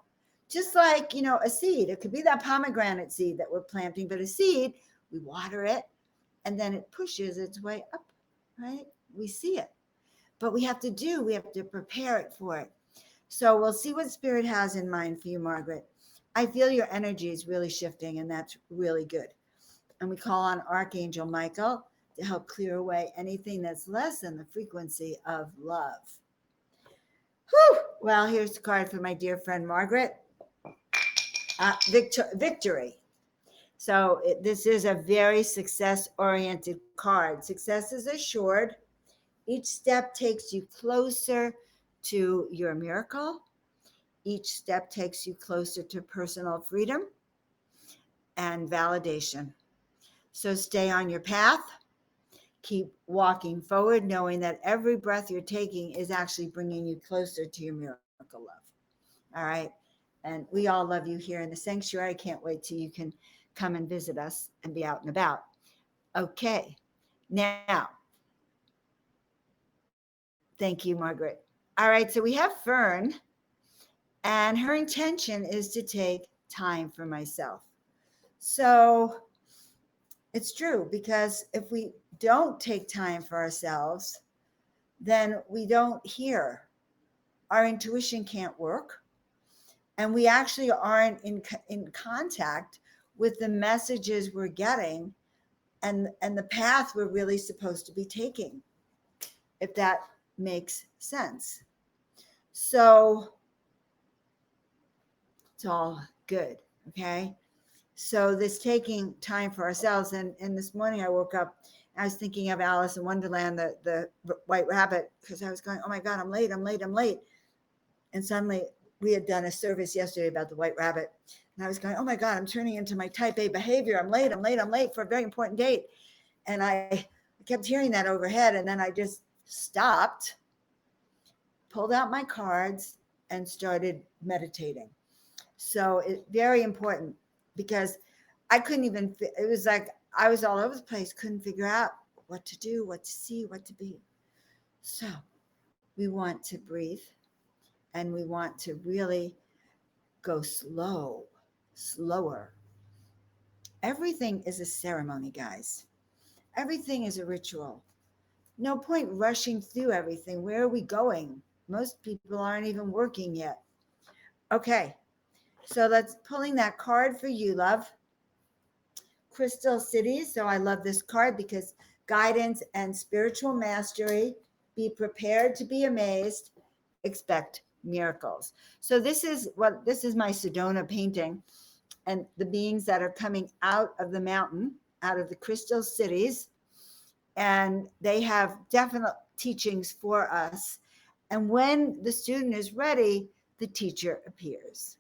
[SPEAKER 1] just like, a seed, it could be that pomegranate seed that we're planting, but a seed, we water it and then it pushes its way up, right? We see it, but we have to prepare it for it. So we'll see what Spirit has in mind for you, Margaret. I feel your energy is really shifting, and that's really good. And we call on Archangel Michael to help clear away anything that's less than the frequency of love. Whew. Well, here's the card for my dear friend Margaret. Victory. So this is a very success-oriented card. Success is assured. Each step takes you closer to your miracle. Each step takes you closer to personal freedom and validation. So stay on your path. Keep walking forward, knowing that every breath you're taking is actually bringing you closer to your miracle love. All right. And we all love you here in the sanctuary. I can't wait till you can come and visit us and be out and about. Okay. Now, thank you, Margaret. All right. So we have Fern, and her intention is to take time for myself. So it's true, because if we don't take time for ourselves, then we don't hear. Our intuition can't work. And we actually aren't in contact with the messages we're getting and the path we're really supposed to be taking, if that makes sense. So it's all good. Okay. So this taking time for ourselves. And this morning I woke up, I was thinking of Alice in Wonderland, the white rabbit, because I was going, oh my God, I'm late. And suddenly we had done a service yesterday about the white rabbit. And I was going, oh my God, I'm turning into my type A behavior. I'm late for a very important date. And I kept hearing that overhead. And then I just stopped, pulled out my cards, and started meditating. So it's very important, because I couldn't even, it was like I was all over the place, couldn't figure out what to do, what to see, what to be. So we want to breathe, and we want to really go slower. Everything is a ceremony, guys. Everything is a ritual. No point rushing through everything. Where are we going? Most people aren't even working yet. Okay, so let's pulling that card for you, love. Crystal Cities. So I love this card because guidance and spiritual mastery. Be prepared to be amazed. Expect miracles. So this is my Sedona painting, and the beings that are coming out of the mountain, out of the crystal cities, and they have definite teachings for us. And when the student is ready, the teacher appears.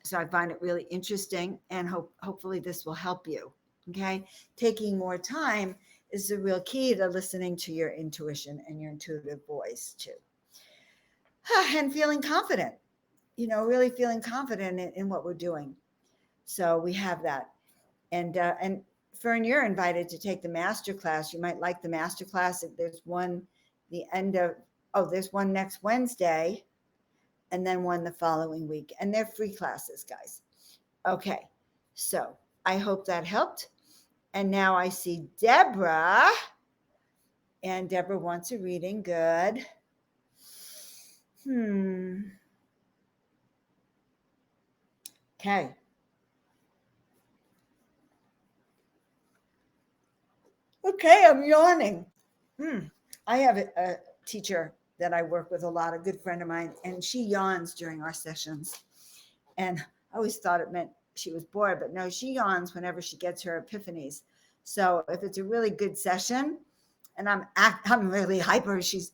[SPEAKER 1] So I find it really interesting, and hopefully this will help you. Okay. Taking more time is the real key to listening to your intuition and your intuitive voice too. And feeling confident, really feeling confident in what we're doing. So we have that. And Fern, you're invited to take the master class. You might like the master class. There's one there's one next Wednesday, and then one the following week. And they're free classes, guys. Okay. So I hope that helped. And now I see Deborah. And Deborah wants a reading. Good. Okay. Okay, I'm yawning. I have a teacher that I work with a lot, a good friend of mine, and she yawns during our sessions. And I always thought it meant she was bored, but no, she yawns whenever she gets her epiphanies. So if it's a really good session and I'm really hyper, she's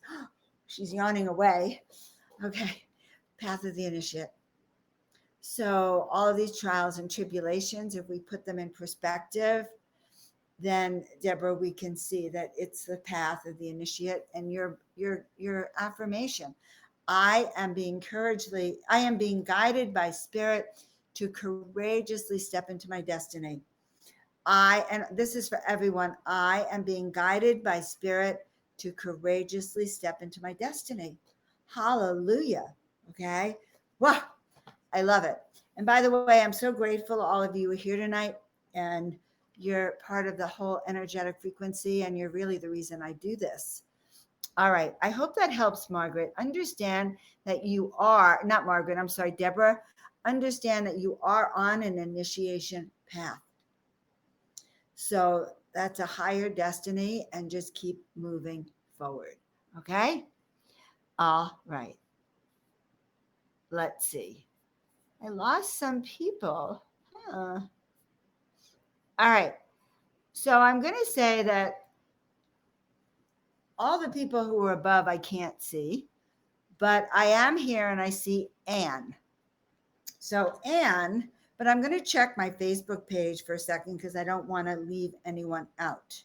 [SPEAKER 1] yawning away. Okay, path of the initiate. So all of these trials and tribulations, if we put them in perspective, then Deborah, we can see that it's the path of the initiate, and your affirmation. I am being guided by spirit to courageously step into my destiny. And this is for everyone. I am being guided by spirit to courageously step into my destiny. Hallelujah. Okay. Wow. I love it. And by the way, I'm so grateful all of you are here tonight. And You're part of the whole energetic frequency, and you're really the reason I do this. All right. I hope that helps, Margaret. Understand that you are, not Margaret, I'm sorry, Deborah. Understand that you are on an initiation path. So that's a higher destiny, and just keep moving forward. Okay? All right. Let's see. I lost some people. Huh. All right. So I'm going to say that all the people who are above, I can't see, but I am here and I see Anne. So, Anne, but I'm going to check my Facebook page for a second because I don't want to leave anyone out.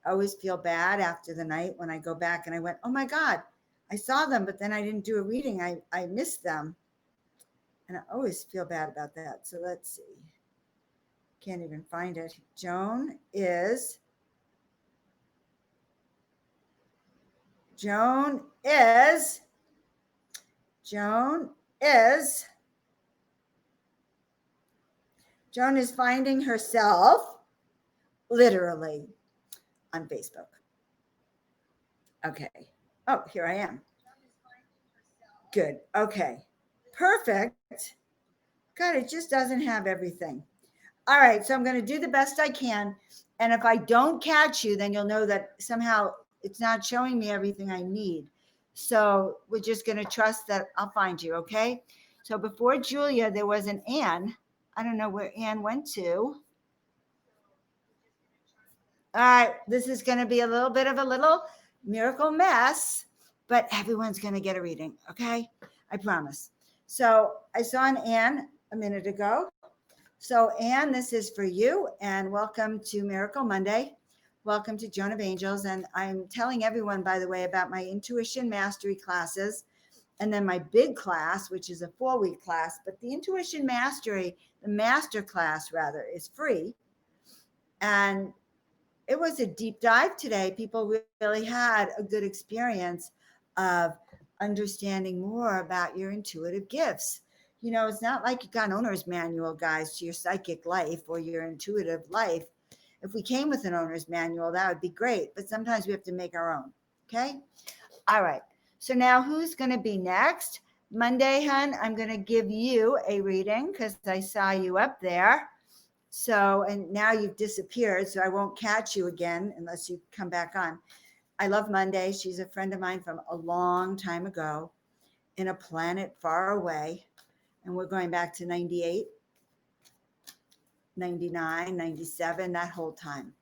[SPEAKER 1] I always feel bad after the night when I go back and I went, oh my God, I saw them, but then I didn't do a reading. I missed them. And I always feel bad about that. So let's see. Can't even find it. Joan is Joan is finding herself literally on Facebook. Okay. Oh, here I am. Good. Okay. Perfect. God, it just doesn't have everything. All right. So I'm going to do the best I can. And if I don't catch you, then you'll know that somehow it's not showing me everything I need. So we're just going to trust that I'll find you. Okay. So before Julia, there was an Anne. I don't know where Anne went to. All right, this is going to be a little bit of a little miracle mess, but everyone's going to get a reading, okay? I promise. So I saw an Anne a minute ago. So Anne, this is for you, and welcome to Miracle Monday. Welcome to Joan of Angels. And I'm telling everyone, by the way, about my intuition mastery classes, and then my big class, which is a 4-week class. But the intuition mastery, the master class rather, is free. And it was a deep dive today. People really had a good experience of understanding more about your intuitive gifts. You know, it's not like you got an owner's manual, guys, to your psychic life or your intuitive life. If we came with an owner's manual, that would be great. But sometimes we have to make our own. Okay. All right. So now who's going to be next? Monday, hun, I'm going to give you a reading because I saw you up there. So, and now you've disappeared, so I won't catch you again unless you come back on. I love Monday. She's a friend of mine from a long time ago in a planet far away. And we're going back to 98, 99, 97, that whole time.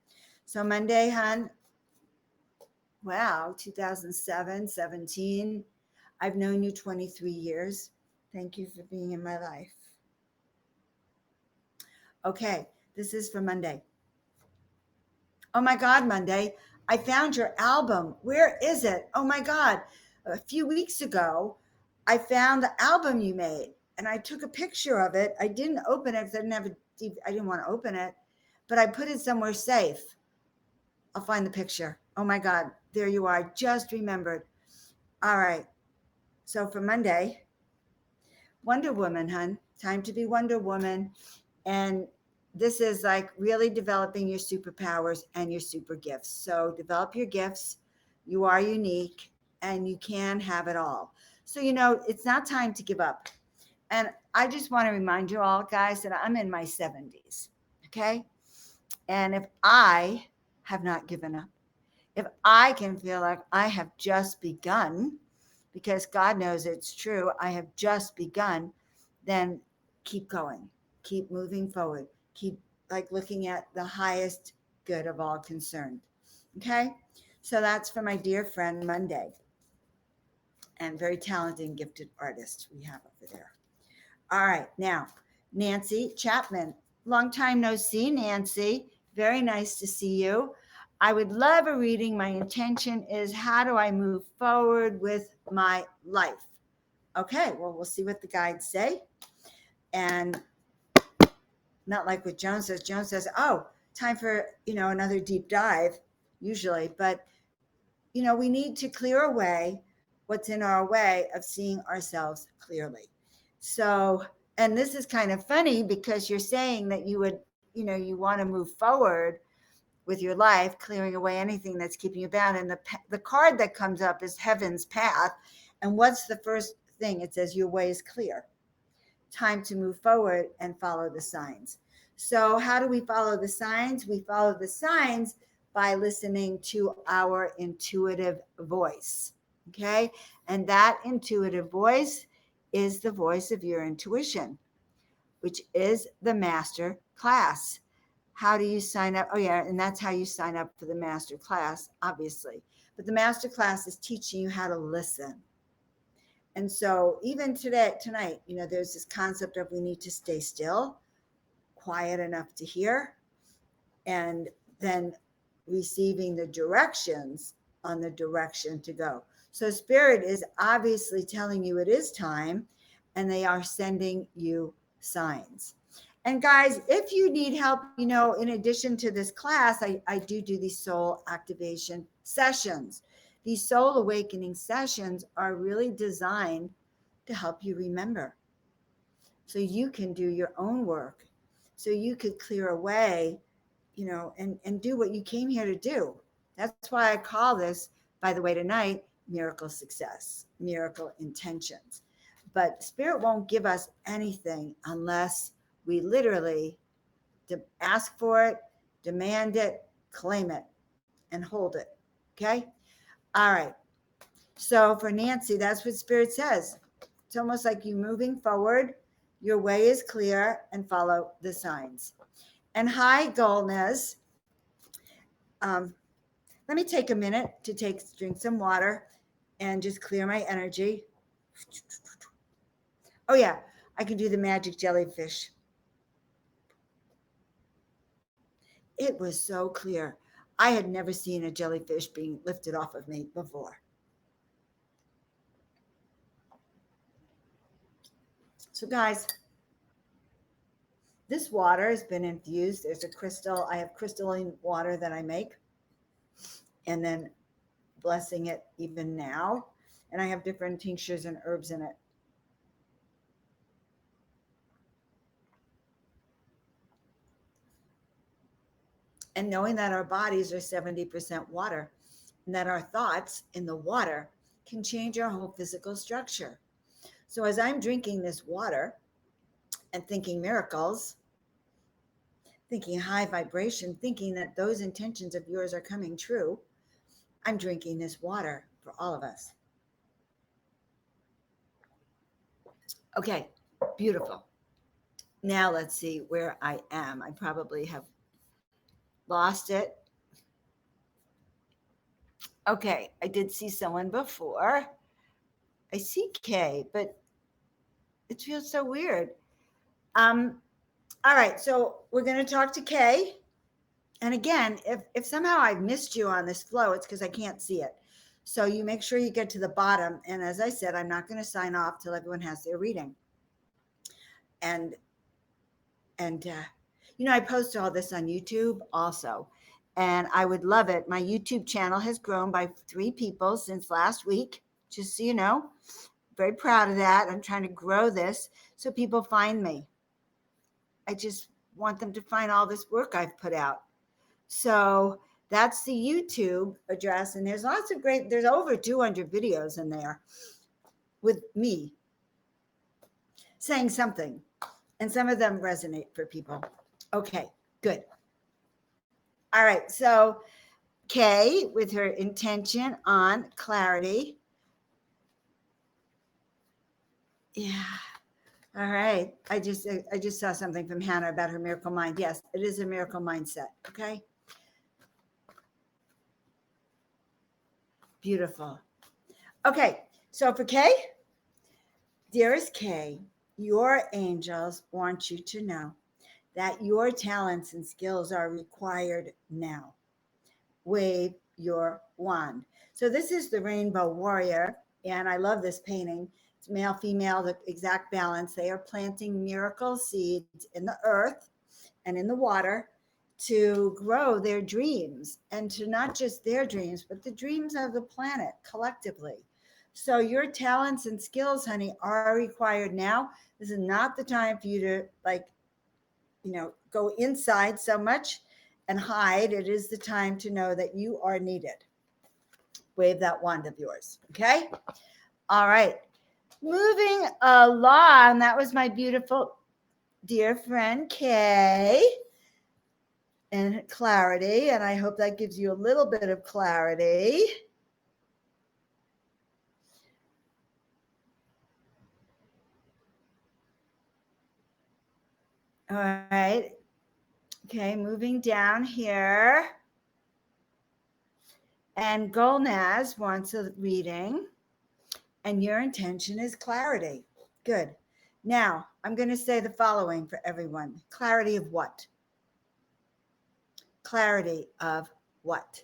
[SPEAKER 1] So Monday, hon, wow, 2007, 17. I've known you 23 years. Thank you for being in my life. Okay, this is for Monday. Oh my God, Monday, I found your album. Where is it? Oh my God. A few weeks ago, I found the album you made and I took a picture of it. I didn't open it because I didn't want to open it, but I put it somewhere safe. I'll find the picture. Oh my God, there you are. I just remembered. All right. So for Monday, Wonder Woman, hun. Time to be Wonder Woman. And this is like really developing your superpowers and your super gifts. So develop your gifts. You are unique and you can have it all. So, you know, it's not time to give up. And I just want to remind you all, guys, that I'm in my 70s. Okay. And if I have not given up, if I can feel like I have just begun, because God knows it's true, I have just begun, then keep going, keep moving forward, keep like looking at the highest good of all concerned. Okay. So that's for my dear friend Monday, and very talented and gifted artist we have over there. All right. Now, Nancy Chapman, long time no see, Nancy. Very nice to see you. I would love a reading. My intention is, how do I move forward with my life? Okay, well, we'll see what the guides say. And not like what Joan says. Joan says, oh, time for, another deep dive, usually. But, we need to clear away what's in our way of seeing ourselves clearly. So, and this is kind of funny because you're saying that you would, you want to move forward with your life, clearing away anything that's keeping you bound. And the card that comes up is Heaven's Path. And what's the first thing? It says your way is clear. Time to move forward and follow the signs. So how do we follow the signs? We follow the signs by listening to our intuitive voice. Okay? And that intuitive voice is the voice of your intuition, which is the master class. How do you sign up? Oh, yeah, and that's how you sign up for the master class, obviously. But the master class is teaching you how to listen. And so even tonight, there's this concept of we need to stay still, quiet enough to hear, and then receiving the directions on the direction to go. So spirit is obviously telling you it is time, and they are sending you signs. And guys, if you need help, in addition to this class, I do these soul activation sessions. These soul awakening sessions are really designed to help you remember, so you can do your own work, so you could clear away, and do what you came here to do. That's why I call this, by the way, tonight, miracle success, miracle intentions. But spirit won't give us anything unless we literally ask for it, demand it, claim it, and hold it. Okay? All right. So for Nancy, that's what spirit says. It's almost like you moving forward, your way is clear, and follow the signs. And hi, Golnez. Let me take a minute to drink some water and just clear my energy. Oh, yeah, I can do the magic jellyfish. It was so clear. I had never seen a jellyfish being lifted off of me before. So, guys, this water has been infused. There's a crystal. I have crystalline water that I make, and then blessing it even now. And I have different tinctures and herbs in it. And knowing that our bodies are 70% water, and that our thoughts in the water can change our whole physical structure. So as I'm drinking this water and thinking miracles, thinking high vibration, thinking that those intentions of yours are coming true, I'm drinking this water for all of us. Okay, beautiful. Now let's see where I am. I probably have lost it. Okay, I did see someone before. I see Kay, but it feels so weird. All right, so we're going to talk to Kay. And again, if somehow I've missed you on this flow, it's because I can't see it. So you make sure you get to the bottom. And as I said, I'm not going to sign off till everyone has their reading. And I post all this on YouTube also, and I would love it. My YouTube channel has grown by 3 people since last week, just so you know. Very proud of that. I'm trying to grow this so people find me. I just want them to find all this work I've put out. So that's the YouTube address. And there's there's over 200 videos in there with me saying something. And some of them resonate for people. Okay, good. All right. So Kay, with her intention on clarity. Yeah. All right. I just saw something from Hannah about her miracle mind. Yes, it is a miracle mindset. Okay. Beautiful. Okay. So for Kay, dearest Kay, your angels want you to know that your talents and skills are required now. Wave your wand. So this is the Rainbow Warrior, and I love this painting. It's male, female, the exact balance. They are planting miracle seeds in the earth and in the water to grow their dreams, and to not just their dreams, but the dreams of the planet collectively. So your talents and skills, honey, are required now. This is not the time for you to go inside so much and hide, it is the time to know that you are needed. Wave that wand of yours. Okay. All right. Moving along. That was my beautiful dear friend Kay and clarity. And I hope that gives you a little bit of clarity. All right. Okay, moving down here. And Golnaz wants a reading. And your intention is clarity. Good. Now, I'm going to say the following for everyone. Clarity of what? Clarity of what?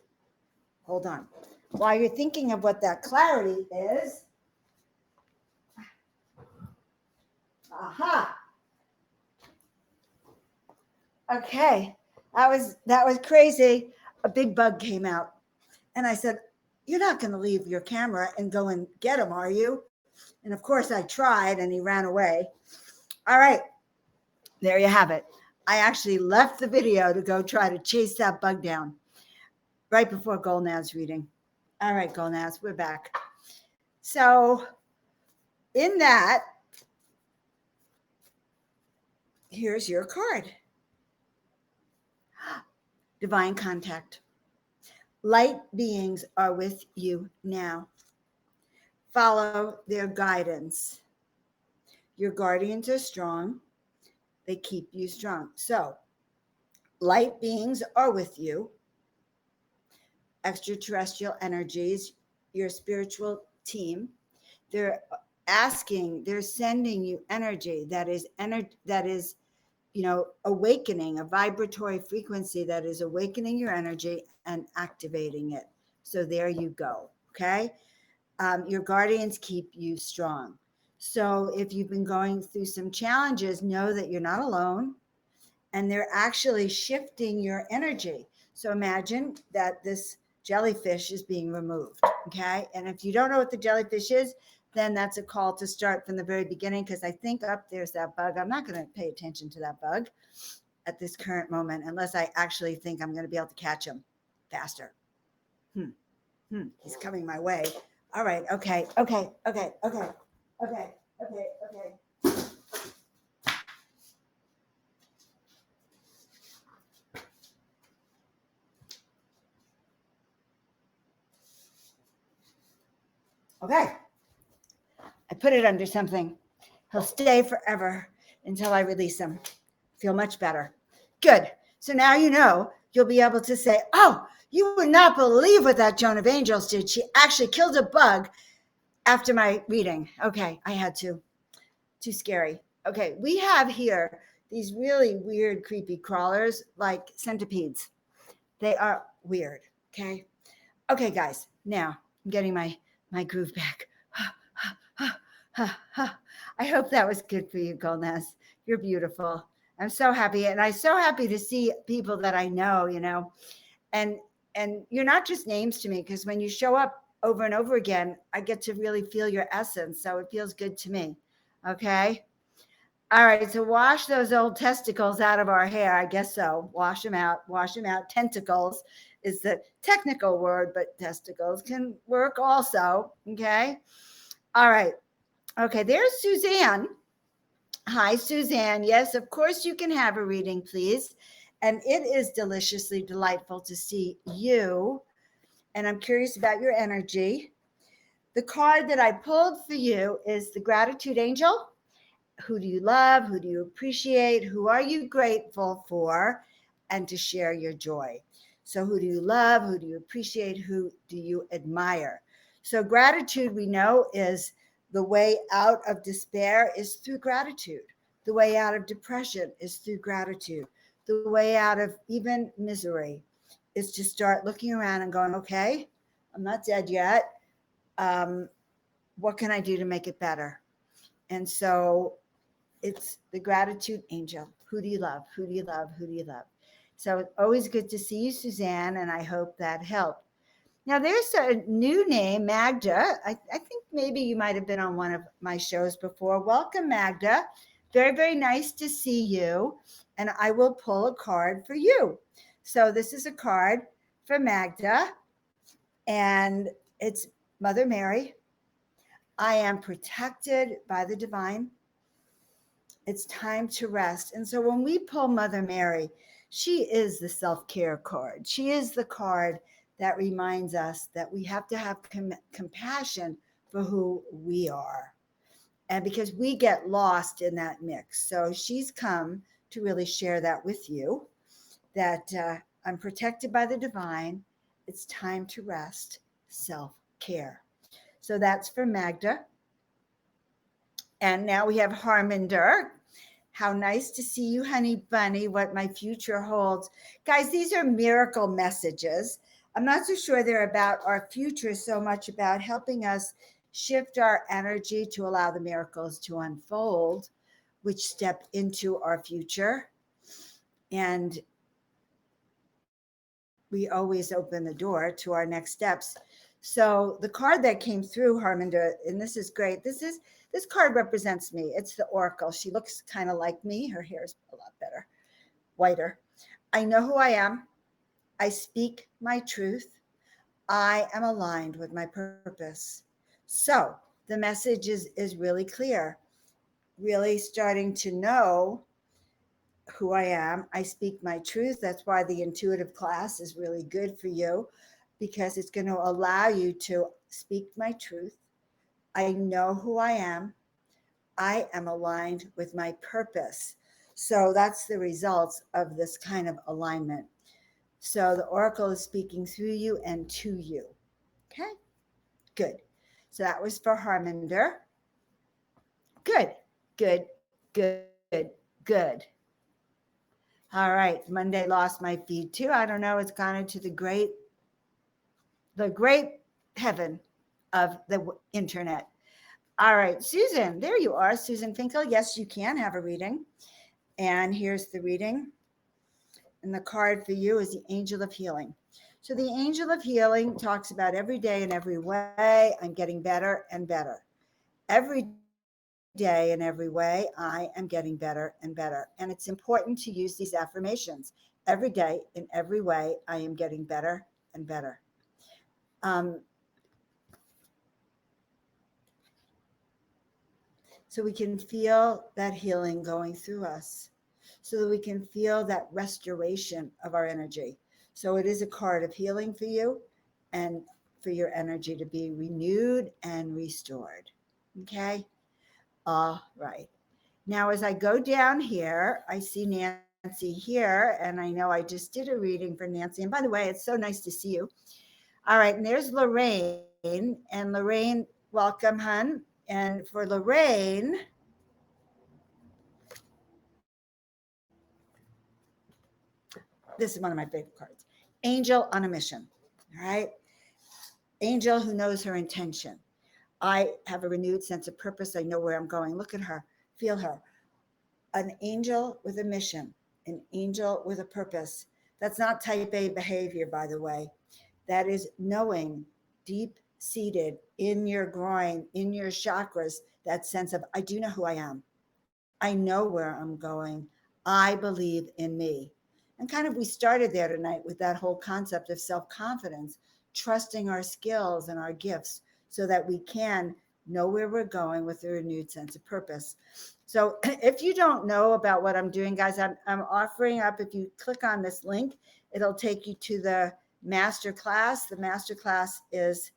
[SPEAKER 1] Hold on. While you're thinking of what that clarity is, aha. Okay. That was crazy. A big bug came out. And I said, "You're not going to leave your camera and go and get him, are you?" And of course I tried and he ran away. All right. There you have it. I actually left the video to go try to chase that bug down right before Golnaz reading. All right, Golnaz, we're back. So in that, here's your card. Divine contact. Light beings are with you now. Follow their guidance. Your guardians are strong. They keep you strong. So light beings are with you. Extraterrestrial energies, your spiritual team. They're sending you energy that is awakening, a vibratory frequency that is awakening your energy and activating it. So there you go. Okay. Your guardians keep you strong. So if you've been going through some challenges, know that you're not alone, and they're actually shifting your energy. So imagine that this jellyfish is being removed. Okay. And if you don't know what the jellyfish is, then that's a call to start from the very beginning, because I think there's that bug. I'm not going to pay attention to that bug at this current moment unless I actually think I'm going to be able to catch him faster. He's coming my way. All right. Okay. Okay. I put it under something. He'll stay forever until I release him. Feel much better. Good. So now you'll be able to say, "Oh, you would not believe what that Joan of Angels did. She actually killed a bug after my reading." Okay, I had to. Too scary. Okay, we have here these really weird, creepy crawlers like centipedes. They are weird. Okay. Okay, guys. Now I'm getting my groove back. I hope that was good for you, Golnaz. You're beautiful. I'm so happy. And I'm so happy to see people that I know, and you're not just names to me, because when you show up over and over again, I get to really feel your essence. So it feels good to me. Okay. All right. So wash those old testicles out of our hair. I guess so. Wash them out. Tentacles is the technical word, but testicles can work also. Okay. All right. Okay. There's Suzanne. Hi, Suzanne. Yes, of course you can have a reading, please. And it is deliciously delightful to see you. And I'm curious about your energy. The card that I pulled for you is the Gratitude Angel. Who do you love? Who do you appreciate? Who are you grateful for? And to share your joy. So who do you love? Who do you appreciate? Who do you admire? So gratitude, we know, is the way out of despair is through gratitude. The way out of depression is through gratitude. The way out of even misery is to start looking around and going, okay, I'm not dead yet. What can I do to make it better? And so it's the Gratitude Angel. Who do you love? Who do you love? Who do you love? So it's always good to see you, Suzanne, and I hope that helped. Now, there's a new name, Magda. I think maybe you might have been on one of my shows before. Welcome, Magda. Very, very nice to see you. and I will pull a card for you. So this is a card for Magda, and it's Mother Mary. I am protected by the divine. It's time to rest. And so when we pull Mother Mary, she is the self care card. She is the card that reminds us that we have to have compassion for who we are. And because we get lost in that mix. So she's come to really share that with you, that I'm protected by the divine. It's time to rest, self care. So that's for Magda. And now we have Harminder. How nice to see you, honey bunny, what my future holds. Guys, these are miracle messages. I'm not so sure they're about our future so much about helping us shift our energy to allow the miracles to unfold, which step into our future. And we always open the door to our next steps. So the card that came through, Harminder, and this is great. This card represents me. It's the Oracle. She looks kind of like me. Her hair is a lot better, whiter. I know who I am. I speak my truth. I am aligned with my purpose. So the message is really clear. Really starting to know who I am. I speak my truth. That's why the intuitive class is really good for you, because it's going to allow you to speak my truth. I know who I am. I am aligned with my purpose. So that's the results of this kind of alignment. So the oracle is speaking through you and to you. Okay, good. So that was for Harminder. Good, good, good, good. All right, Monday lost my feed too. I don't know. It's gone into the great heaven of the internet. All right, Susan, there you are, Susan Finkel. Yes, you can have a reading. And here's the reading. And the card for you is the Angel of Healing. So the Angel of Healing talks about every day in every way, I'm getting better and better. Every day in every way, I am getting better and better. And it's important to use these affirmations. Every day in every way, I am getting better and better. Um, so we can feel that healing going through us, so that we can feel that restoration of our energy. So it is a card of healing for you and for your energy to be renewed and restored. Okay? All right. Now, as I go down here, I see Nancy here, and I know I just did a reading for Nancy. And by the way, it's so nice to see you. All right, and there's Lorraine. And Lorraine, welcome, hun. And for Lorraine, this is one of my favorite cards. Angel on a mission. All right. Angel who knows her intention. I have a renewed sense of purpose. I know where I'm going. Look at her. Feel her. An angel with a mission, an angel with a purpose. That's not type A behavior, by the way. That is knowing deep seated in your groin, in your chakras, that sense of, I do know who I am. I know where I'm going. I believe in me. And kind of we started there tonight with that whole concept of self confidence, trusting our skills and our gifts so that we can know where we're going with a renewed sense of purpose. So if you don't know about what I'm doing, guys, I'm offering up, if you click on this link, it'll take you to the master class. The master class is,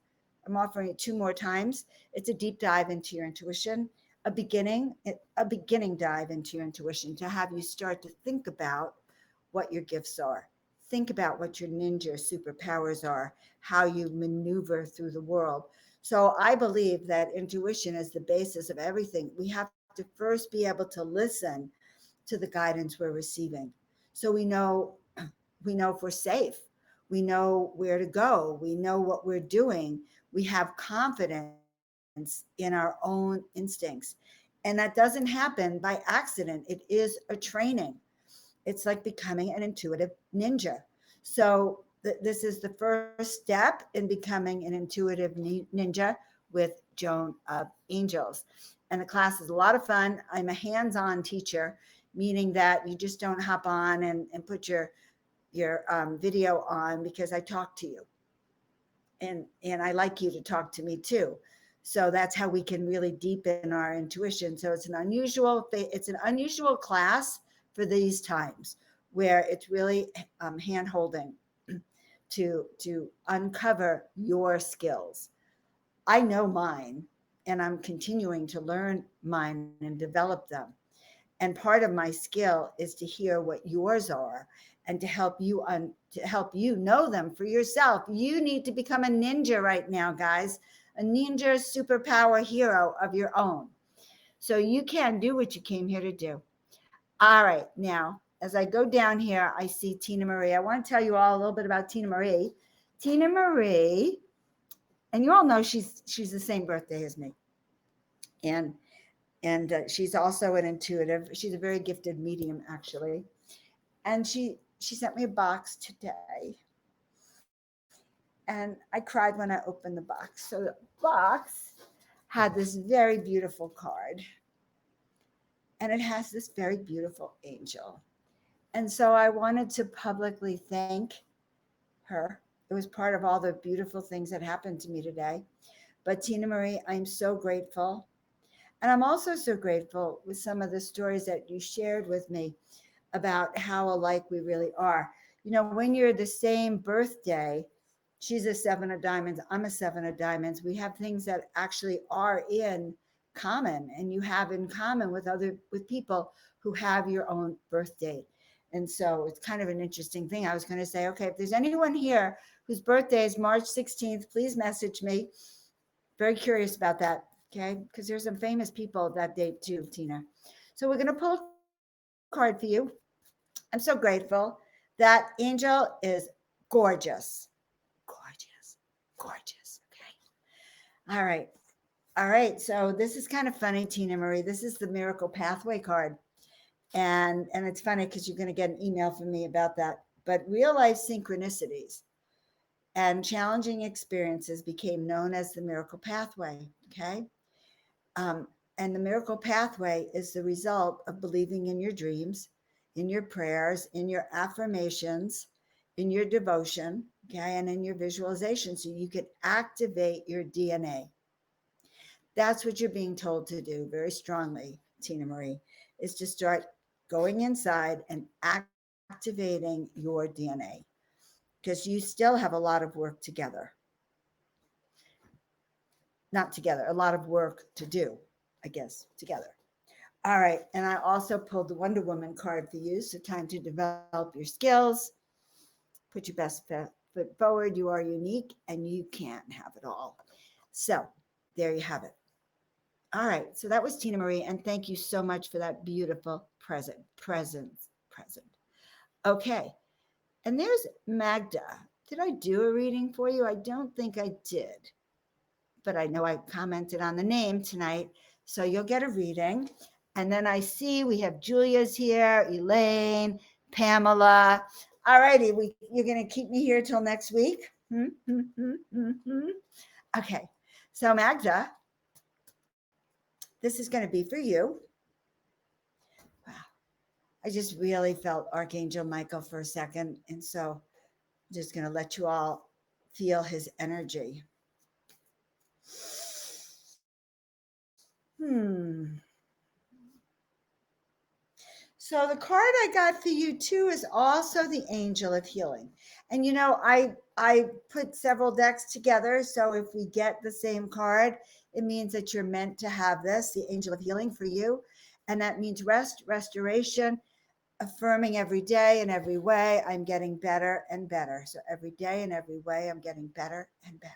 [SPEAKER 1] I'm offering it 2 more times. It's a deep dive into your intuition, a beginning dive into your intuition to have you start to think about what your gifts are. Think about what your ninja superpowers are, how you maneuver through the world. So I believe that intuition is the basis of everything. We have to first be able to listen to the guidance we're receiving. So we know if we're safe. We know where to go. We know what we're doing. We have confidence in our own instincts. And that doesn't happen by accident. It is a training. It's like becoming an intuitive ninja. So this is the first step in becoming an intuitive ninja with Joan of Angels. And the class is a lot of fun. I'm a hands-on teacher, meaning that you just don't hop on and put your video on because I talk to you, and I like you to talk to me too. So that's how we can really deepen our intuition. So it's an unusual class for these times where it's really hand holding to uncover your skills. I know mine, and I'm continuing to learn mine and develop them. And part of my skill is to hear what yours are and to help you know them for yourself. You need to become a ninja right now, guys. A ninja superpower hero of your own. So you can do what you came here to do. All right. Now, as I go down here, I see Tina Marie. I want to tell you all a little bit about Tina Marie. Tina Marie, and you all know she's the same birthday as me. And she's also an intuitive. She's a very gifted medium, actually. And she sent me a box today, and I cried when I opened the box. So the box had this very beautiful card, and it has this very beautiful angel. And so I wanted to publicly thank her. It was part of all the beautiful things that happened to me today. But Tina Marie, I'm so grateful. And I'm also so grateful with some of the stories that you shared with me about how alike we really are. You know, when you're the same birthday, she's a seven of diamonds, I'm a seven of diamonds. We have things that actually are in common, and you have in common with people who have your own birth date. And so it's kind of an interesting thing. I was going to say, okay, if there's anyone here whose birthday is March 16th, please message me. Very curious about that. Okay. Because there's some famous people that date too, Tina. So we're going to pull a card for you. I'm so grateful. That angel is gorgeous. Gorgeous. Gorgeous. Okay. All right. All right. So this is kind of funny, Tina Marie. This is the Miracle Pathway card. And it's funny because you're going to get an email from me about that. But real life synchronicities and challenging experiences became known as the Miracle Pathway. Okay. Um, and the miracle pathway is the result of believing in your dreams, in your prayers, in your affirmations, in your devotion, okay, and in your visualization so you can activate your DNA. That's what you're being told to do very strongly, Tina Marie, is to start going inside and activating your DNA because you still have a lot of work together. Not together, a lot of work to do, I guess, together. All right. And I also pulled the Wonder Woman card for you. So, time to develop your skills, put your best foot forward. You are unique and you can't have it all. So, there you have it. All right. So, that was Tina Marie. And thank you so much for that beautiful present. Okay. And there's Magda. Did I do a reading for you? I don't think I did, but I know I commented on the name tonight. So you'll get a reading. And then I see we have Julia's here, Elaine, Pamela. All righty, you're going to keep me here till next week? Okay, so Magda, this is going to be for you. Wow, I just really felt Archangel Michael for a second. And so I'm just going to let you all feel his energy. So the card I got for you too is also the Angel of Healing. And you know, I put several decks together, so if we get the same card, it means that you're meant to have this, the Angel of Healing for you. And that means rest, restoration, affirming every day in every way, I'm getting better and better. So every day in every way, I'm getting better and better.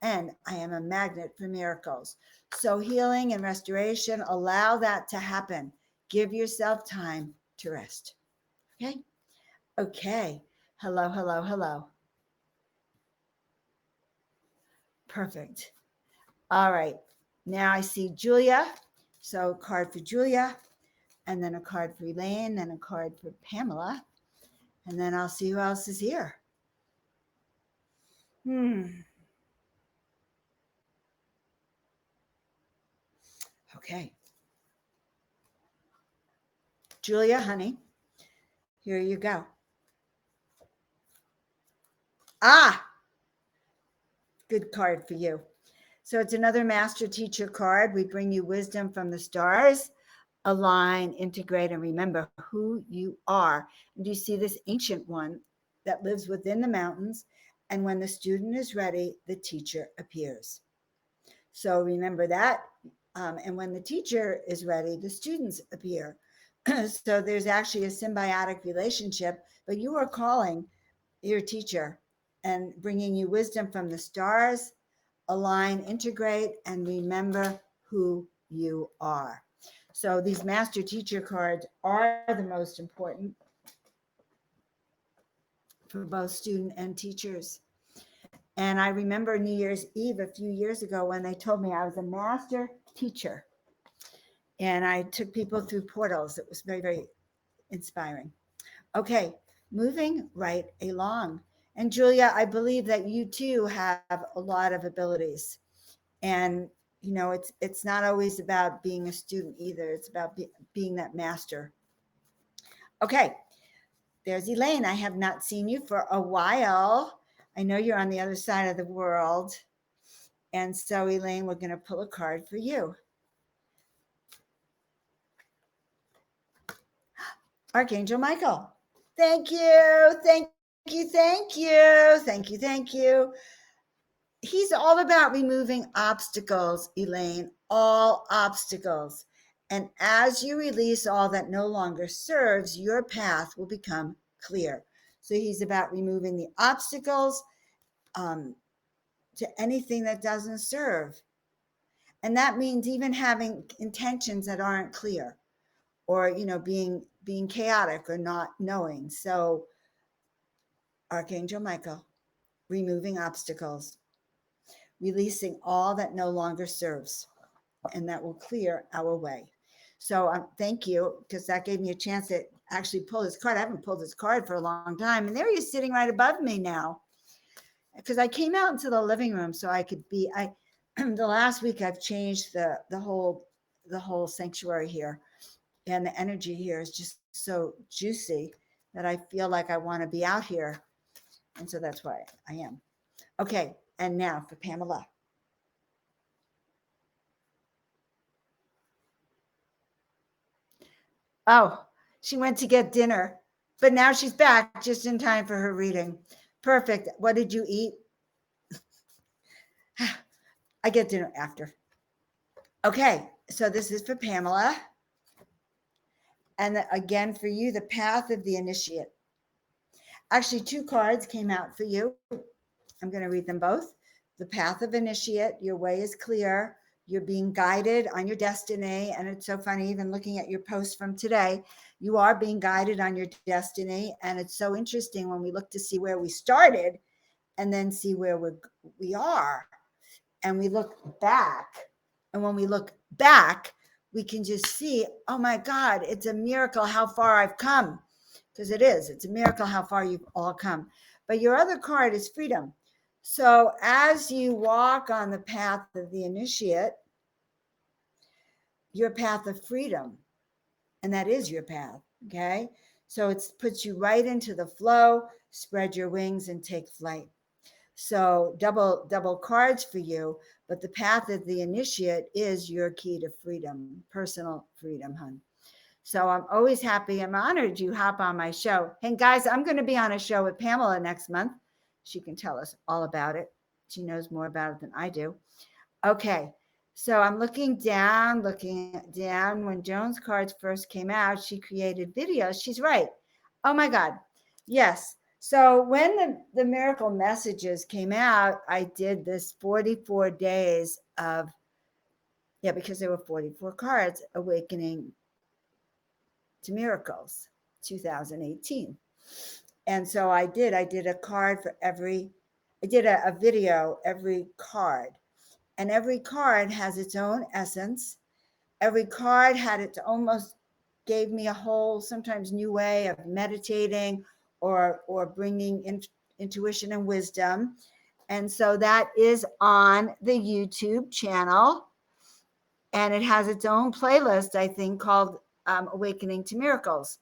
[SPEAKER 1] And I am a magnet for miracles. So healing and restoration, allow that to happen. Give yourself time to rest. Okay? Okay. Hello, hello, hello. Perfect. All right. Now I see Julia. So card for Julia, and then a card for Elaine, and a card for Pamela. And then I'll see who else is here. Okay. Julia, honey, here you go. Ah, good card for you. So it's another master teacher card. We bring you wisdom from the stars. Align, integrate, and remember who you are. And you see this ancient one that lives within the mountains. And when the student is ready, the teacher appears. So remember that. And when the teacher is ready, the students appear. So there's actually a symbiotic relationship, but you are calling your teacher and bringing you wisdom from the stars. Align, integrate, and remember who you are. So these master teacher cards are the most important for both student and teachers. And I remember New Year's Eve a few years ago when they told me I was a master teacher. And I took people through portals. It was very, very inspiring. Okay, moving right along. And Julia, I believe that you too have a lot of abilities. And you know, it's not always about being a student either. It's about being that master. Okay, there's Elaine. I have not seen you for a while. I know you're on the other side of the world. And so, Elaine, we're going to pull a card for you. Archangel Michael. Thank you. Thank you. Thank you. Thank you. Thank you. He's all about removing obstacles, Elaine, all obstacles. And as you release all that no longer serves, your path will become clear. So he's about removing the obstacles um, to anything that doesn't serve. And that means even having intentions that aren't clear, or you know, being chaotic or not knowing. So Archangel Michael, removing obstacles, releasing all that no longer serves, and that will clear our way. So thank you, because that gave me a chance to actually pull this card. I haven't pulled this card for a long time, and there he is sitting right above me now. Because I came out into the living room so I could be. I the last week I've changed the whole sanctuary here, and the energy here is just so juicy that I feel like I want to be out here, and so that's why I am. Okay, and now for Pamela. Oh, she went to get dinner, but now she's back just in time for her reading. Perfect. What did you eat? I get dinner after. Okay, so this is for Pamela. And again, for you, the path of the initiate. Actually, two cards came out for you. I'm going to read them both. The path of initiate, your way is clear. You're being guided on your destiny. And it's so funny, even looking at your post from today, you are being guided on your destiny. And it's so interesting when we look to see where we started and then see where we are. And we look back. And when we look back, we can just see, oh my God, it's a miracle how far I've come. Because it is. It's a miracle how far you've all come. But your other card is freedom. So as you walk on the path of the initiate, your path of freedom, and that is your path, okay? So it puts you right into the flow, spread your wings and take flight. So double cards for you, but the path of the initiate is your key to freedom, personal freedom, hun. So I'm always happy. I'm honored you hop on my show. And guys, I'm going to be on a show with Pamela next month. She can tell us all about it. She knows more about it than I do. Okay. So I'm looking down. When Joan's cards first came out, she created videos. She's right. Oh my God. Yes. So when the miracle messages came out, I did this 44 days of, yeah, because there were 44 cards, awakening to miracles 2018. And so I did a card for every, I did a video every card, and every card has its own essence. Every card had its almost gave me a whole sometimes new way of meditating or bringing in, intuition and wisdom. And so that is on the YouTube channel, and it has its own playlist, I think, called Awakening to Miracles.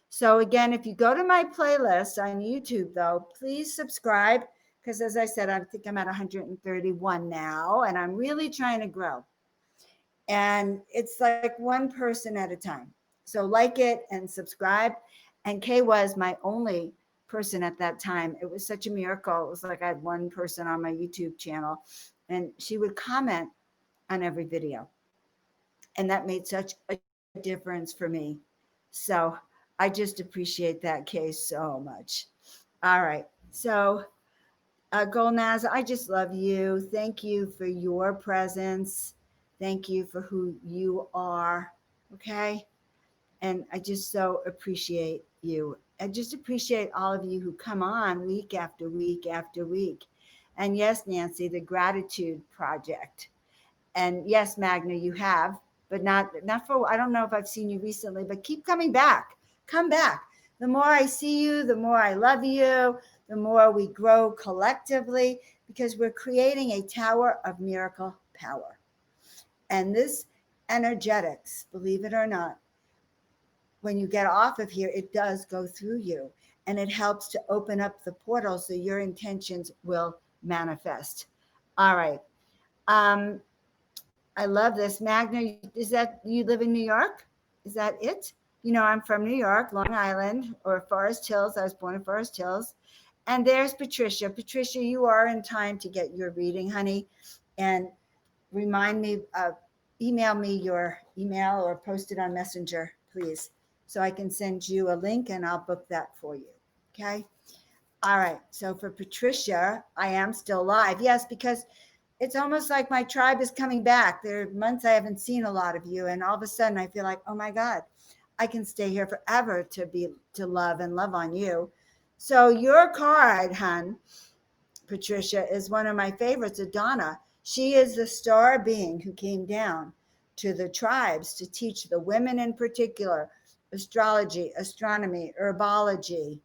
[SPEAKER 1] So again, if you go to my playlist on YouTube, though, please subscribe, because as I said, I think I'm at 131 now, and I'm really trying to grow. And it's like one person at a time. So like it and subscribe. And Kay was my only person at that time. It was such a miracle. It was like I had one person on my YouTube channel, and she would comment on every video. And that made such a difference for me. So I just appreciate that, Kay, so much. All right. So, Golnaz, I just love you. Thank you for your presence. Thank you for who you are. Okay. And I just so appreciate you. I just appreciate all of you who come on week after week after week. And yes, Nancy, the Gratitude Project. And yes, Magna, you have, but not for, I don't know if I've seen you recently, but keep coming back. Come back. The more I see you, the more I love you, the more we grow collectively, because we're creating a tower of miracle power. And this energetics, believe it or not, when you get off of here, it does go through you, and it helps to open up the portal so your intentions will manifest. All right. I love this. Magna, is that you live in New York? Is that it? You know, I'm from New York, Long Island, or Forest Hills. I was born in Forest Hills. And there's Patricia. Patricia, you are in time to get your reading, honey. And remind me, email me your email or post it on Messenger, please, so I can send you a link and I'll book that for you. Okay. All right. So for Patricia, I am still live. Yes, because it's almost like my tribe is coming back. There are months I haven't seen a lot of you, and all of a sudden I feel like, oh my God, I can stay here forever to love and love on you. So your card, hun, Patricia, is one of my favorites, Adana. She is the star being who came down to the tribes to teach the women in particular astrology, astronomy, herbology,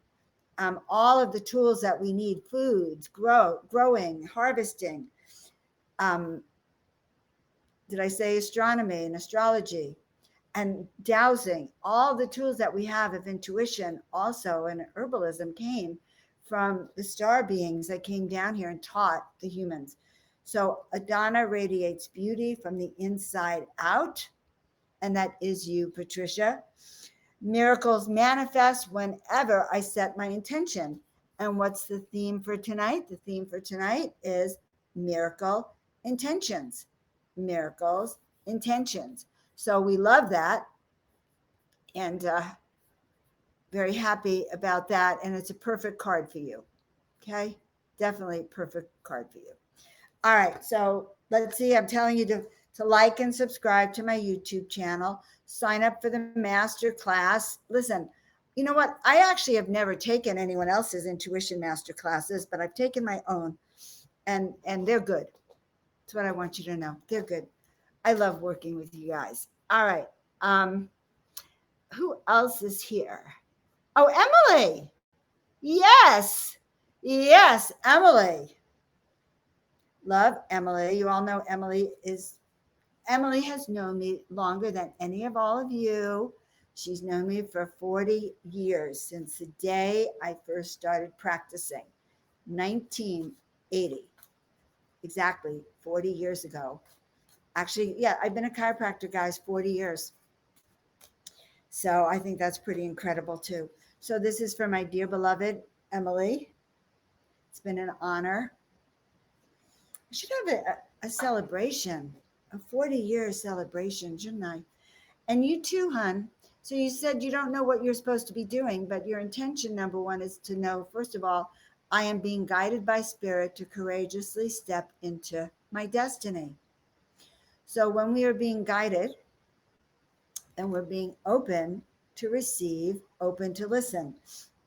[SPEAKER 1] all of the tools that we need, foods, growing, harvesting. Did I say astronomy and astrology and dowsing? All the tools that we have of intuition also and herbalism came from the star beings that came down here and taught the humans. So Adana radiates beauty from the inside out, and that is you, Patricia. Miracles manifest whenever I set my intention. And what's the theme for tonight? The theme for tonight is miracle intentions. Miracles, intentions. So we love that, and very happy about that. And it's a perfect card for you. Okay. Definitely perfect card for you. All right. So let's see. I'm telling you to like and subscribe to my YouTube channel. Sign up for the master class. Listen, you know what? I actually have never taken anyone else's intuition master classes, but I've taken my own, and they're good. That's what I want you to know. They're good. I love working with you guys. All right. Who else is here? Oh, Emily. Yes. Yes, Emily. Love Emily. You all know Emily has known me longer than any of all of you. She's known me for 40 years, since the day I first started practicing, 1980. Exactly 40 years ago. Actually, yeah, I've been a chiropractor, guys, 40 years. So I think that's pretty incredible too. So this is for my dear beloved Emily. It's been an honor. I should have a celebration, a 40-year celebration, shouldn't I? And you too, hun. So you said you don't know what you're supposed to be doing, but your intention, number one, is to know, first of all, I am being guided by spirit to courageously step into my destiny. So when we are being guided and we're being open to receive, open to listen.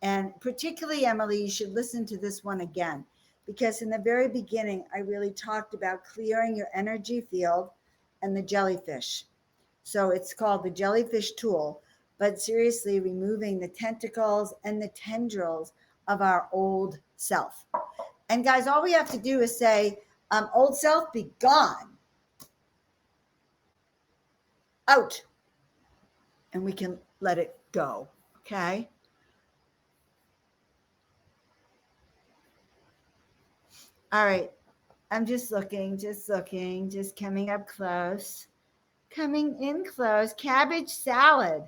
[SPEAKER 1] And particularly, Emily, you should listen to this one again, because in the very beginning, I really talked about clearing your energy field and the jellyfish. So it's called the jellyfish tool, but seriously, removing the tentacles and the tendrils of our old self. And guys, all we have to do is say, old self, be gone. Out. and we can let it go. Okay. All right. I'm just looking, just coming up close, coming in close. Cabbage salad.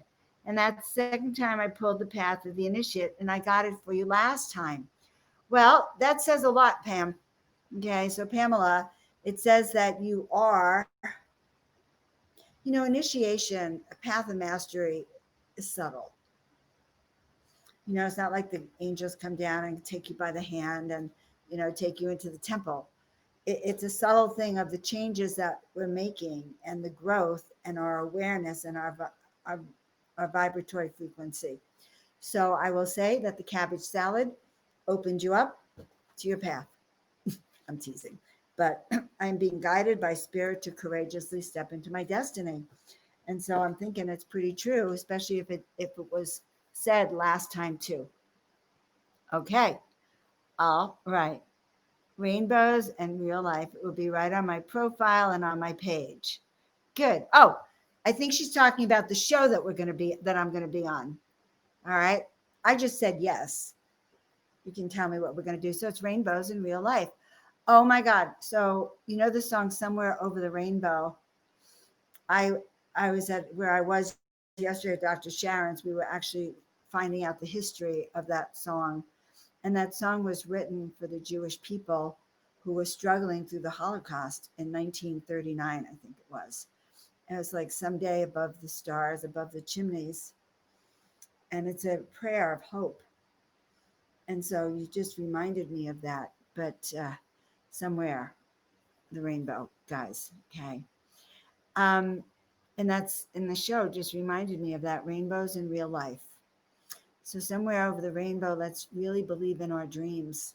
[SPEAKER 1] And that's the second time I pulled the path of the initiate, and I got it for you last time. Well, that says a lot, Pam. Okay, so Pamela, it says that you are, initiation, a path of mastery is subtle. It's not like the angels come down and take you by the hand and, take you into the temple. It's a subtle thing of the changes that we're making and the growth and our awareness and our, our vibratory frequency. So I will say that the cabbage salad opened you up to your path. I'm teasing, but I'm being guided by spirit to courageously step into my destiny. And so I'm thinking it's pretty true, especially if it was said last time too. Okay. All right. Rainbows and real life. It will be right on my profile and on my page. Good. Oh, I think she's talking about the show that I'm going to be on. All right. I just said yes. You can tell me what we're going to do. So it's rainbows in real life. Oh my God. So, the song Somewhere Over the Rainbow. I I was at where I was yesterday at Dr. Sharon's. We were actually finding out the history of that song. And that song was written for the Jewish people who were struggling through the Holocaust in 1939, I think it was. And it was like someday above the stars, above the chimneys. And it's a prayer of hope. And so you just reminded me of that. But somewhere, the rainbow, guys. Okay. Um, and that's in the show, just reminded me of that rainbows in real life. So, somewhere over the rainbow, let's really believe in our dreams.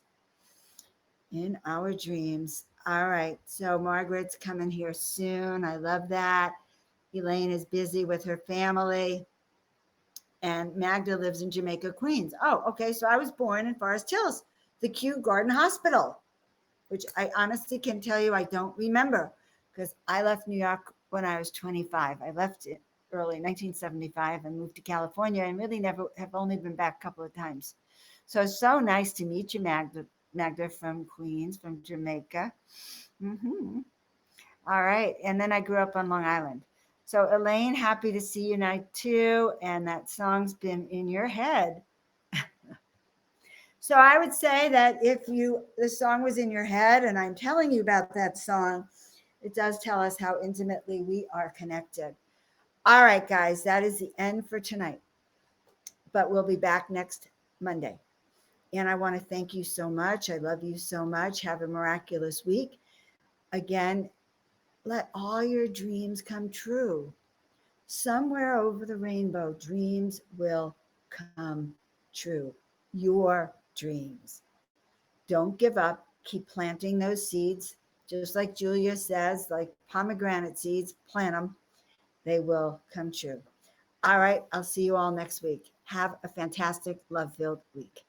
[SPEAKER 1] In our dreams. All right. So, Margaret's coming here soon. I love that. Elaine is busy with her family. And Magda lives in Jamaica, Queens. Oh, okay. So, I was born in Forest Hills, the Kew Garden Hospital, which I honestly can tell you I don't remember because I left New York when I was 25. I left it early 1975 and moved to California and really never have only been back a couple of times. So it's so nice to meet you, Magda from Queens, from Jamaica. Mm-hmm. All right. And then I grew up on Long Island. So Elaine, happy to see you now too. And that song's been in your head. So I would say that if the song was in your head and I'm telling you about that song, it does tell us how intimately we are connected. All right, guys, that is the end for tonight. But we'll be back next Monday. And I want to thank you so much. I love you so much. Have a miraculous week. Again, let all your dreams come true. Somewhere over the rainbow, dreams will come true. Your dreams. Don't give up. Keep planting those seeds. Just like Julia says, like pomegranate seeds, plant them. They will come true. All right. I'll see you all next week. Have a fantastic, love filled week.